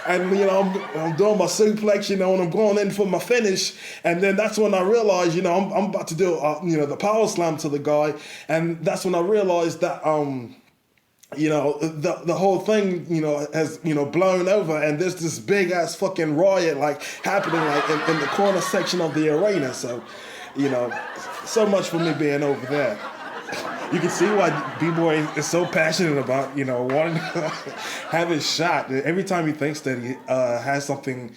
And I'm doing my suplex, and I'm going in for my finish, and then that's when I realized, I'm about to do, the power slam to the guy, and that's when I realized that, the whole thing, has, blown over, and there's this big ass fucking riot like happening like in the corner section of the arena. So, you know, so much for me being over there. You can see why B-Boy is so passionate about, wanting to have his shot. Every time he thinks that he has something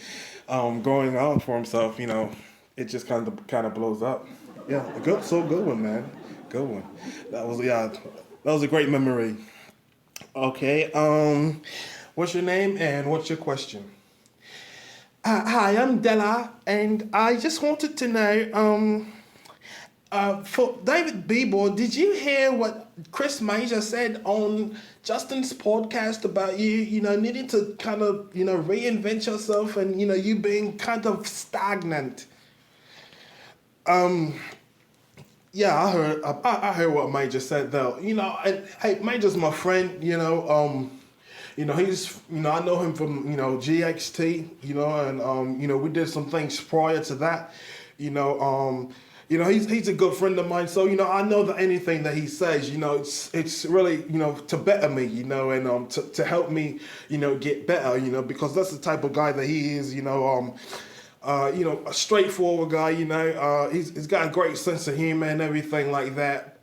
going on for himself, it just kind of blows up. Yeah, good one, man. Good one. That was a great memory. Okay, what's your name and what's your question? Hi, I'm Della, and I just wanted to know, for David Bieber, did you hear what Chris Major said on Justin's podcast about you, needing to kind of, reinvent yourself and, you being kind of stagnant? Yeah, I heard what Major said though. And hey, Major's my friend. He's I know him from GXT. And we did some things prior to that. He's a good friend of mine. So I know that anything that he says, it's really to better me. And to help me get better. Because that's the type of guy that he is. A straightforward guy, he's got a great sense of humor and everything like that.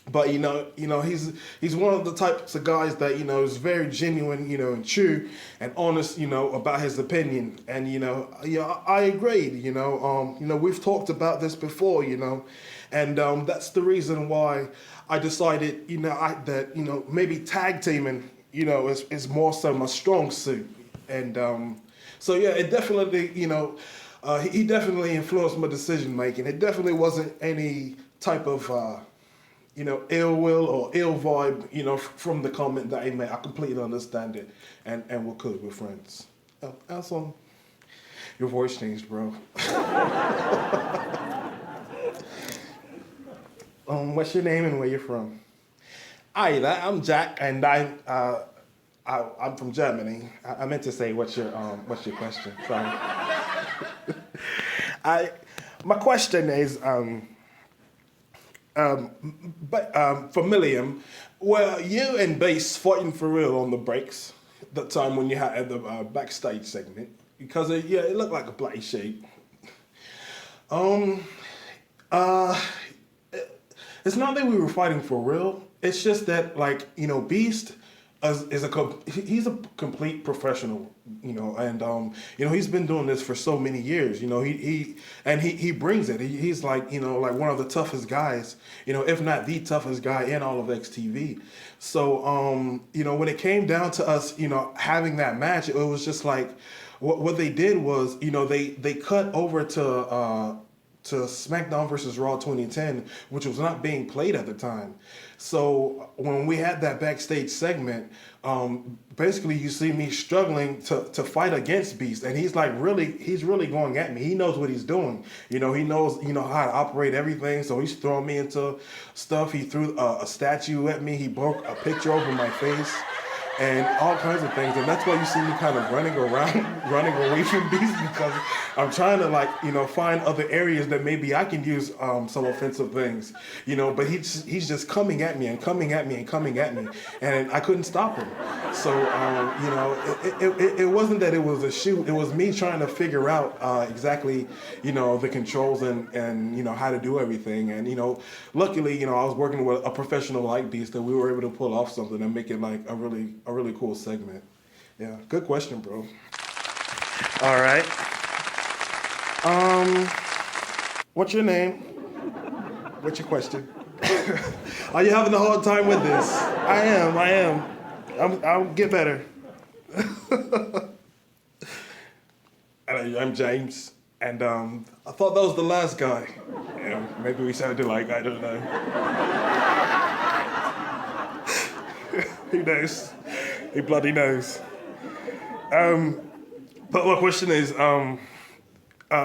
But he's one of the types of guys that is very genuine, and true and honest, about his opinion. And I agreed. We've talked about this before, and that's the reason why I decided, that maybe tag teaming, is more so my strong suit. And so yeah, it definitely, he definitely influenced my decision making. It definitely wasn't any type of, ill will or ill vibe, from the comment that he made. I completely understand it, and we're good, we're friends. Also, your voice changed, bro. What's your name and where you're from? Hi there, I'm Jack, and I'm from Germany. I meant to say, what's your question? Sorry. My question is, for Milliam, were you and Bass fighting for real on the breaks? That time when you had the backstage segment, because it looked like a bloody shake. Um, uh, it's not that we were fighting for real. It's just that, like, Beast he's a complete professional, and he's been doing this for so many years. He brings it. He's like like one of the toughest guys, if not the toughest guy in all of XTV. So when it came down to us, having that match, it was just like what they did was they cut over to SmackDown versus Raw 2010, which was not being played at the time. So when we had that backstage segment, basically you see me struggling to fight against Beast, and he's really going at me. He knows what he's doing. He knows how to operate everything. So he's throwing me into stuff. He threw a statue at me. He broke a picture over my face. And all kinds of things, and that's why you see me kind of running around, running away from Beast, because I'm trying to find other areas that maybe I can use some offensive things, But he's just coming at me and coming at me and coming at me, and I couldn't stop him. So it wasn't that it was a shoot; it was me trying to figure out exactly the controls and how to do everything. And luckily I was working with a professional like Beast, that we were able to pull off something and make it like a really cool segment. Yeah, good question, bro. All right. What's your name? What's your question? Are you having a hard time with this? I am. I'll get better. I'm James. And I thought that was the last guy. Yeah, maybe we sounded like, I don't know. Who knows? Who bloody knows? But my question is,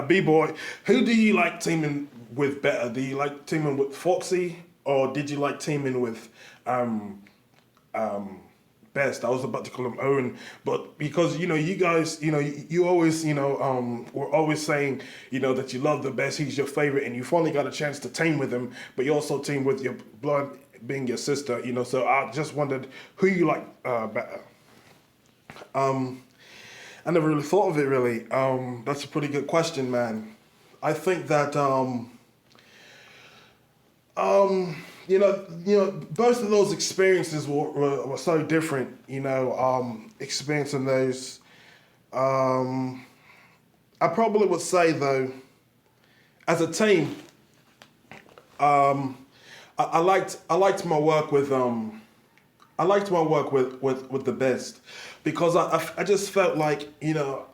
B-boy, who do you like teaming with better? Do you like teaming with Foxy, or did you like teaming with um, Best? I was about to call him Owen, but because you guys, you always, were always saying, that you love the Best. He's your favorite, and you finally got a chance to team with him, but you also team with your blood being your sister. So I just wondered who you like better. I never really thought of it really. That's a pretty good question, man. I think that both of those experiences were so different. Experiencing those. I probably would say though, as a team, I liked my work with with the Best because I just felt like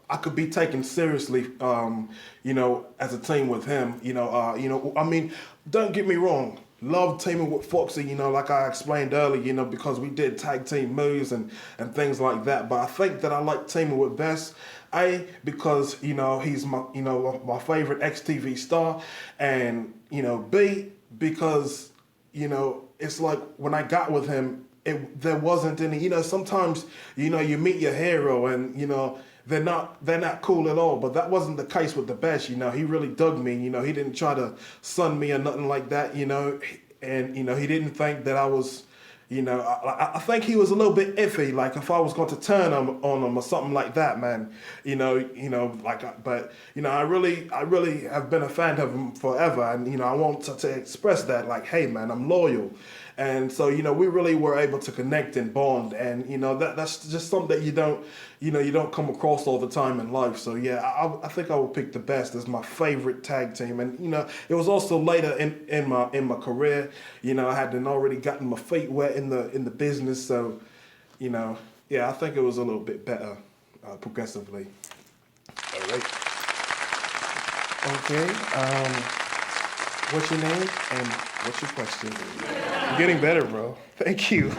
I could be taken seriously as a team with him. I mean, don't get me wrong. Love teaming with Foxy, like I explained earlier, because we did tag team moves and things like that. But I think that I like teaming with Best, A, because, he's my favorite XTV star, and, B, because, it's like when I got with him, there wasn't any, sometimes, you meet your hero and, they're not cool at all. But that wasn't the case with the Best. He really dug me. He didn't try to sun me or nothing like that. And he didn't think that I was. I think he was a little bit iffy. Like if I was going to turn on him or something like that, man. But I really have been a fan of him forever, and I want to express that. Like, hey, man, I'm loyal. And so, we really were able to connect and bond. And, that's just something that you don't come across all the time in life. So, yeah, I think I would pick the Best as my favorite tag team. And, it was also later in my career, I hadn't already gotten my feet wet in the business. So, yeah, I think it was a little bit better progressively. All right. Okay. What's your name and what's your question? You're getting better, bro. Thank you.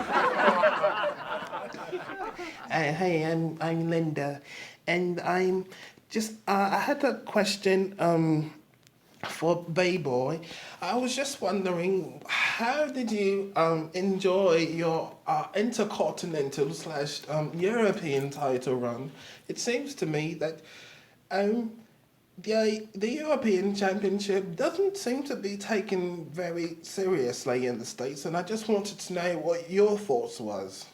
Hey, I'm Linda, and I'm just I had a question for Bayboy. I was just wondering, how did you enjoy your intercontinental slash European title run? It seems to me that um the European Championship doesn't seem to be taken very seriously in the States, and I just wanted to know what your thoughts was.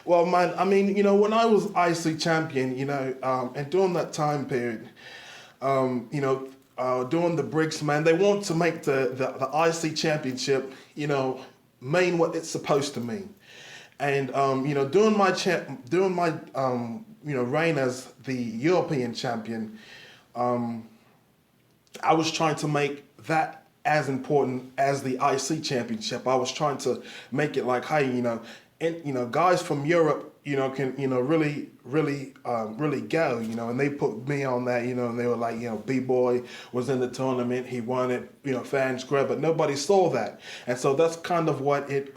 Well, man, I mean, when I was IC champion, and during that time period, during the bricks, man, they want to make the IC championship, mean what it's supposed to mean. And during my reign as the European champion, I was trying to make that as important as the IC championship. I was trying to make it like, hey, and guys from Europe, can really go, and they put me on that, and they were like, B-boy was in the tournament, he won it, fans grab, but nobody saw that, and so that's kind of what it,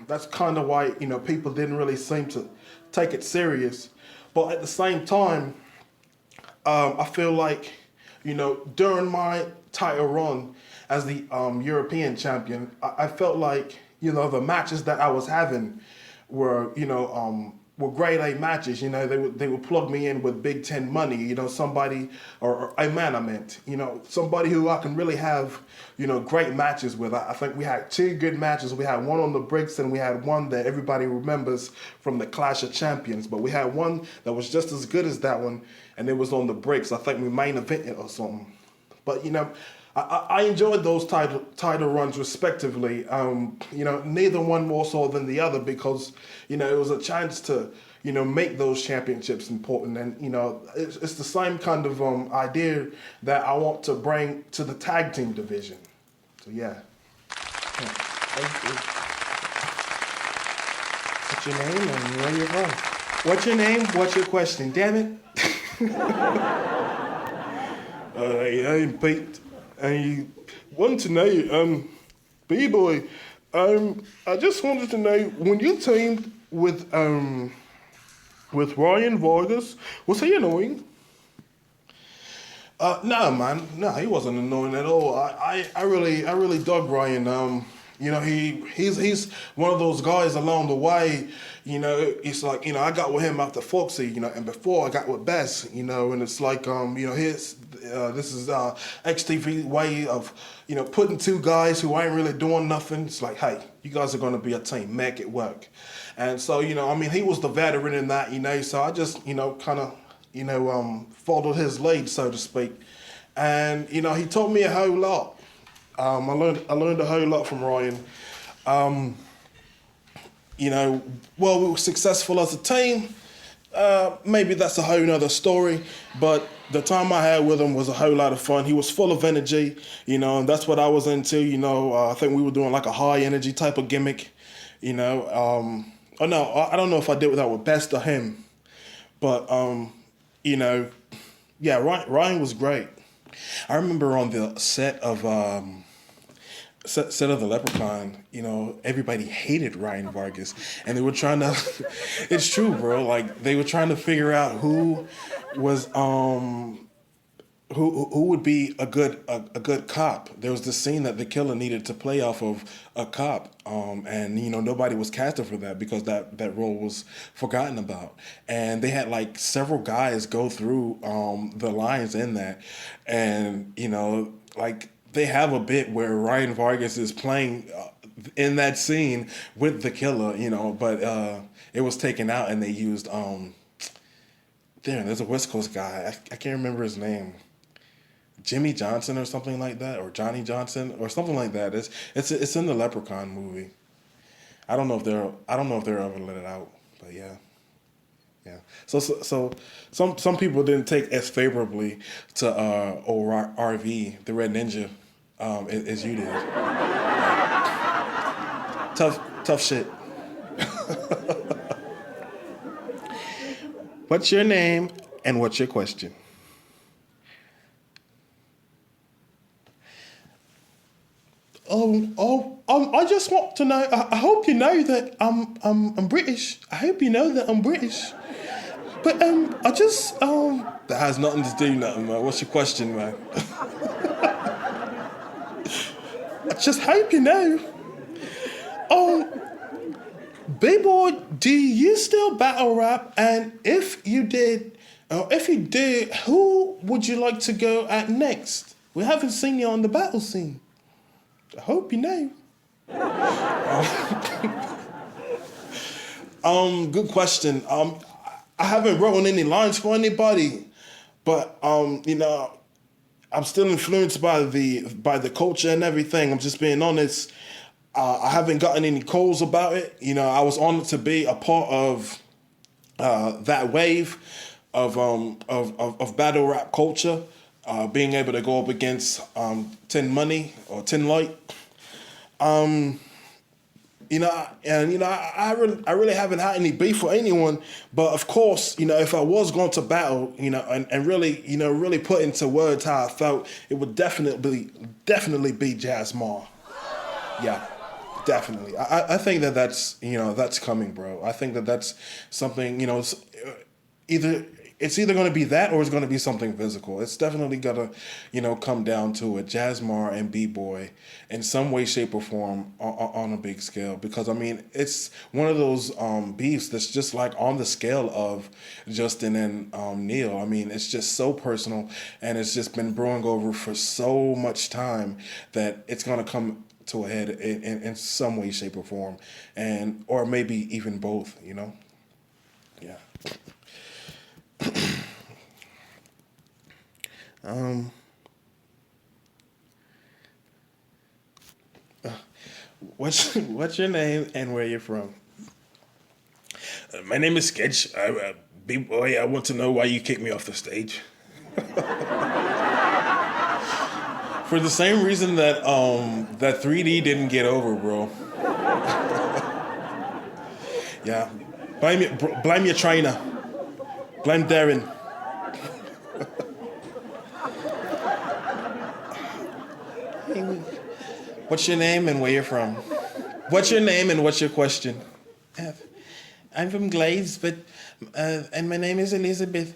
that's kind of why people didn't really seem to take it serious, but at the same time, I feel like, during my title run as the European champion, I felt like, the matches that I was having were grade A matches. They would plug me in with Big Ten money. Somebody or a man I meant. Somebody who I can really have great matches with. I think we had two good matches. We had one on the bricks and we had one that everybody remembers from the Clash of Champions. But we had one that was just as good as that one, and it was on the bricks. I think we main evented or something. But I enjoyed those title runs respectively. Neither one more so than the other because it was a chance to make those championships important, and it's the same kind of idea that I want to bring to the tag team division. So yeah. Thank you. What's your name and where you from? What's your name? What's your question? Damn it. I'm Pete. I want to know, B-boy, I just wanted to know, when you teamed with Ryan Vargas, was he annoying? No, man, no, he wasn't annoying at all. I really dug Ryan. He's one of those guys along the way. It's like I got with him after Foxy, and before I got with Bess, and it's like his this is XTV way of putting two guys who ain't really doing nothing. It's like, hey, you guys are gonna be a team, make it work. And so he was the veteran in that, So I just kind of followed his lead, so to speak. And he taught me a whole lot. I learned a whole lot from Ryan. Well, we were successful as a team. Maybe that's a whole nother story, but the time I had with him was a whole lot of fun. He was full of energy, and that's what I was into. I think we were doing like a high energy type of gimmick. Oh no, I don't know if I did that with Best or him, but yeah, Ryan was great. I remember on the set of the Leprechaun, everybody hated Ryan Vargas, and they were trying to. It's true, bro. Like they were trying to figure out who was who would be a good cop. There was this scene that the killer needed to play off of a cop, and nobody was casted for that because that role was forgotten about, and they had like several guys go through the lines in that, and like they have a bit where Ryan Vargas is playing in that scene with the killer, but it was taken out and they used there's a West Coast guy, I can't remember his name. Jimmy Johnson or something like that, or Johnny Johnson or something like that. It's in the Leprechaun movie. I don't know if they're ever let it out, but yeah. So some people didn't take as favorably to old RV, the Red Ninja, as you did. Tough shit. What's your name and what's your question? I just want to know. I hope you know that I'm British. I hope you know that I'm British. But I just that has nothing to do nothing, man. What's your question, man? I just hope you know. B-boy, do you still battle rap? And if you did, who would you like to go at next? We haven't seen you on the battle scene. I hope you know. Good question. I haven't written any lines for anybody, but I'm still influenced by the culture and everything. I'm just being honest. I haven't gotten any calls about it. I was honored to be a part of that wave of battle rap culture. Being able to go up against Tin Money or Tin Light. I really haven't had any beef with anyone, but of course, if I was going to battle, and really put into words how I felt, it would definitely be Jazz Mar. Yeah, definitely. I think that's coming, bro. I think that's something, it's either going to be that or it's going to be something physical. It's definitely going to, come down to it. Jazzmar and B-Boy in some way, shape, or form on a big scale. Because, it's one of those beefs that's just like on the scale of Justin and Neil. It's just so personal and it's just been brewing over for so much time that it's going to come to a head in some way, shape, or form. Or maybe even both, Yeah. What's your name and where you're from? My name is Sketch. B-boy, I want to know why you kicked me off the stage. For the same reason that that 3D didn't get over, bro. Yeah, blame your trainer. Blame Darren. What's your name and where you're from? What's your name and what's your question? I'm from Glaze, but and my name is Elizabeth.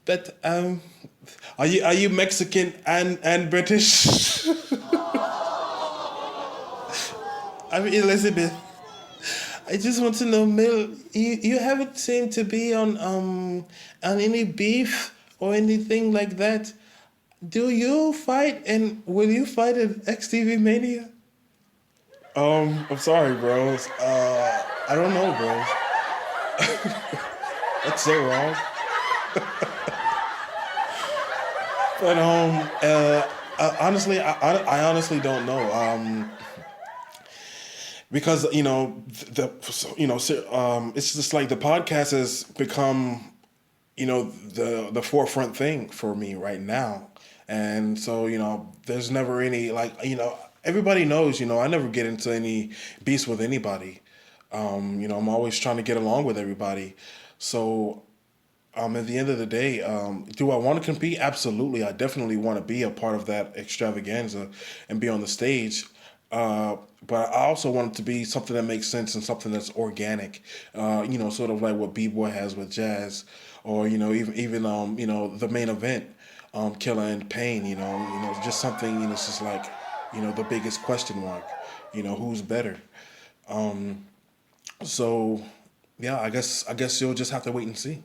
But are you Mexican and British? I'm Elizabeth. I just want to know, Mel, you haven't seemed to be on any beef or anything like that. Do you fight and will you fight at XTV Mania? I'm sorry, bros. I don't know, bros. That's so wrong. But honestly, I honestly don't know. Because it's just like the podcast has become the forefront thing for me right now, and so there's never any everybody knows I never get into any beefs with anybody. I'm always trying to get along with everybody. So at the end of the day, do I want to compete? Absolutely. I definitely want to be a part of that extravaganza and be on the stage. But I also want it to be something that makes sense and something that's organic. Sort of like what B-Boy has with jazz, or even the main event, Killer and Pain. Just something. It's just like the biggest question mark. Who's better? So yeah, I guess you'll just have to wait and see.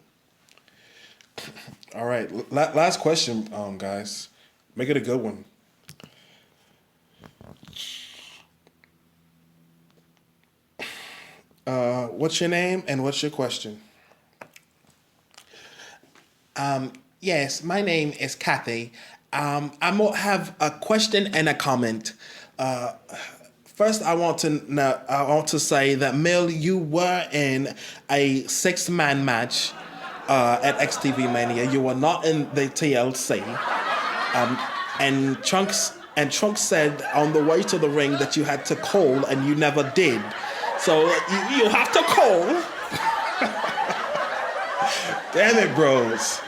All right, last question, guys. Make it a good one. What's your name and what's your question? Yes, my name is Kathy. I have a question and a comment. First, I want to say that Mill, you were in a 6-man match at XTV Mania. You were not in the TLC. And Trunks said on the way to the ring that you had to call and you never did. So you have to call. Damn it, bros.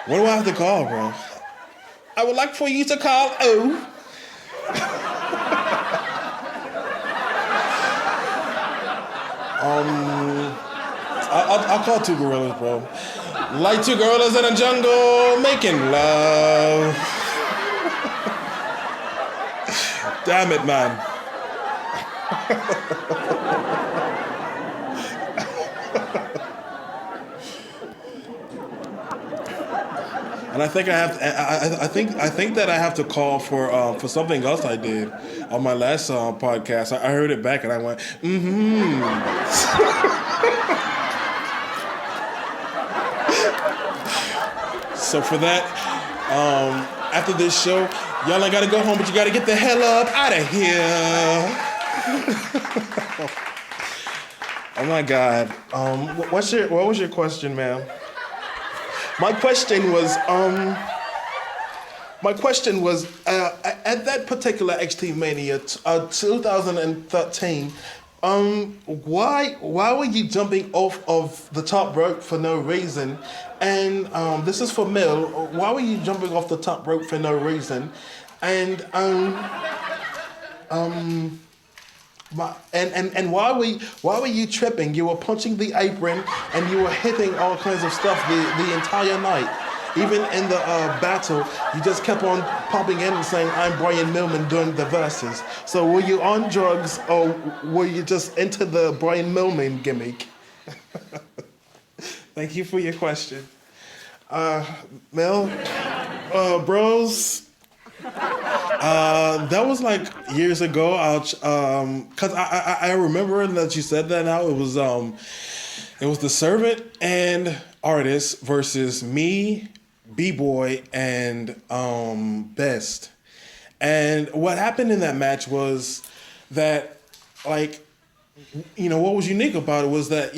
What do I have to call, bro? I would like for you to call O. I'll call 2 gorillas, bro. Like 2 gorillas in a jungle making love. Damn it, man. And I think I think that I have to call for something else I did on my last podcast. I heard it back and I went, So for that, after this show, y'all ain't gotta go home, but you gotta get the hell up out of here. Oh my God. What was your question, ma'am? My question was at that particular XT Mania 2013. Why were you jumping off of the top rope for no reason? And this is for Mill. Why were you jumping off the top rope for no reason? And why were you tripping? You were punching the apron and you were hitting all kinds of stuff the entire night. Even in the battle, you just kept on popping in and saying, "I'm Brian Millman" during the verses. So were you on drugs or were you just into the Brian Millman gimmick? Thank you for your question. Mel, bros. That was like years ago. Cause I remember that you said that now. It was the Servant and Artist versus me, B-Boy, and Best. And what happened in that match was that, like, what was unique about it was that,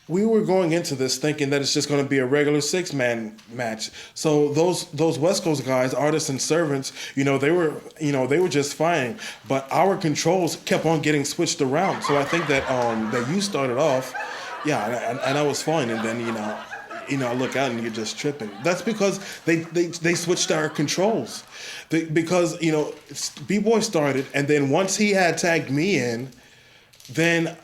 we were going into this thinking that it's just going to be a regular 6-man match. So those West Coast guys, Artists and Servants, they were just fine. But our controls kept on getting switched around. So I think that that you started off, yeah, and I was fine. And then I look out and you're just tripping. That's because they switched our controls. Because, B-Boy started, and then once he had tagged me in, then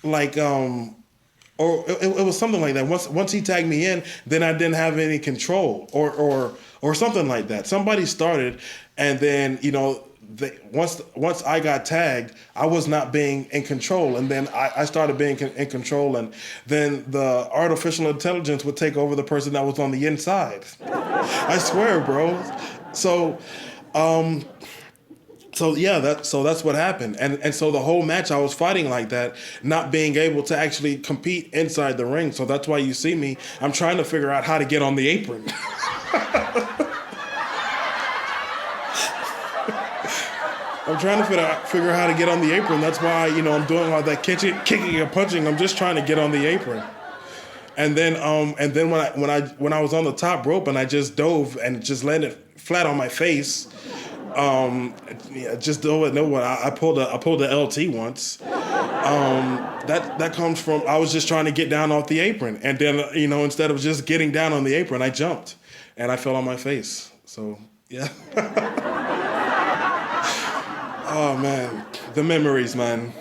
like or it was something like that. Once he tagged me in, then I didn't have any control, or something like that. Somebody started, and then once I got tagged, I was not being in control, and then I started being in control, and then the artificial intelligence would take over the person that was on the inside. I swear, bro. So. So yeah, that's what happened, and so the whole match I was fighting like that, not being able to actually compete inside the ring. So that's why you see me. I'm trying to figure out how to get on the apron. I'm trying to figure out how to get on the apron. That's why I'm doing all that kicking and punching. I'm just trying to get on the apron. And then when I was on the top rope and I just dove and just landed flat on my face. Just do it. No one. I pulled a LT once. That comes from I was just trying to get down off the apron, and then instead of just getting down on the apron, I jumped, and I fell on my face. So yeah. Oh man, the memories, man.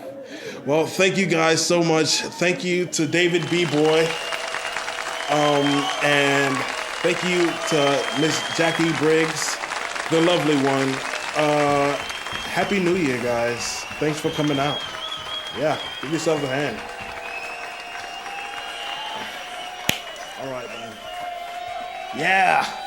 Well, thank you guys so much. Thank you to David B-Boy, and thank you to Miss Jackie Briggs, the lovely one. Happy New Year, guys. Thanks for coming out. Yeah, give yourself a hand. All right, man. Yeah.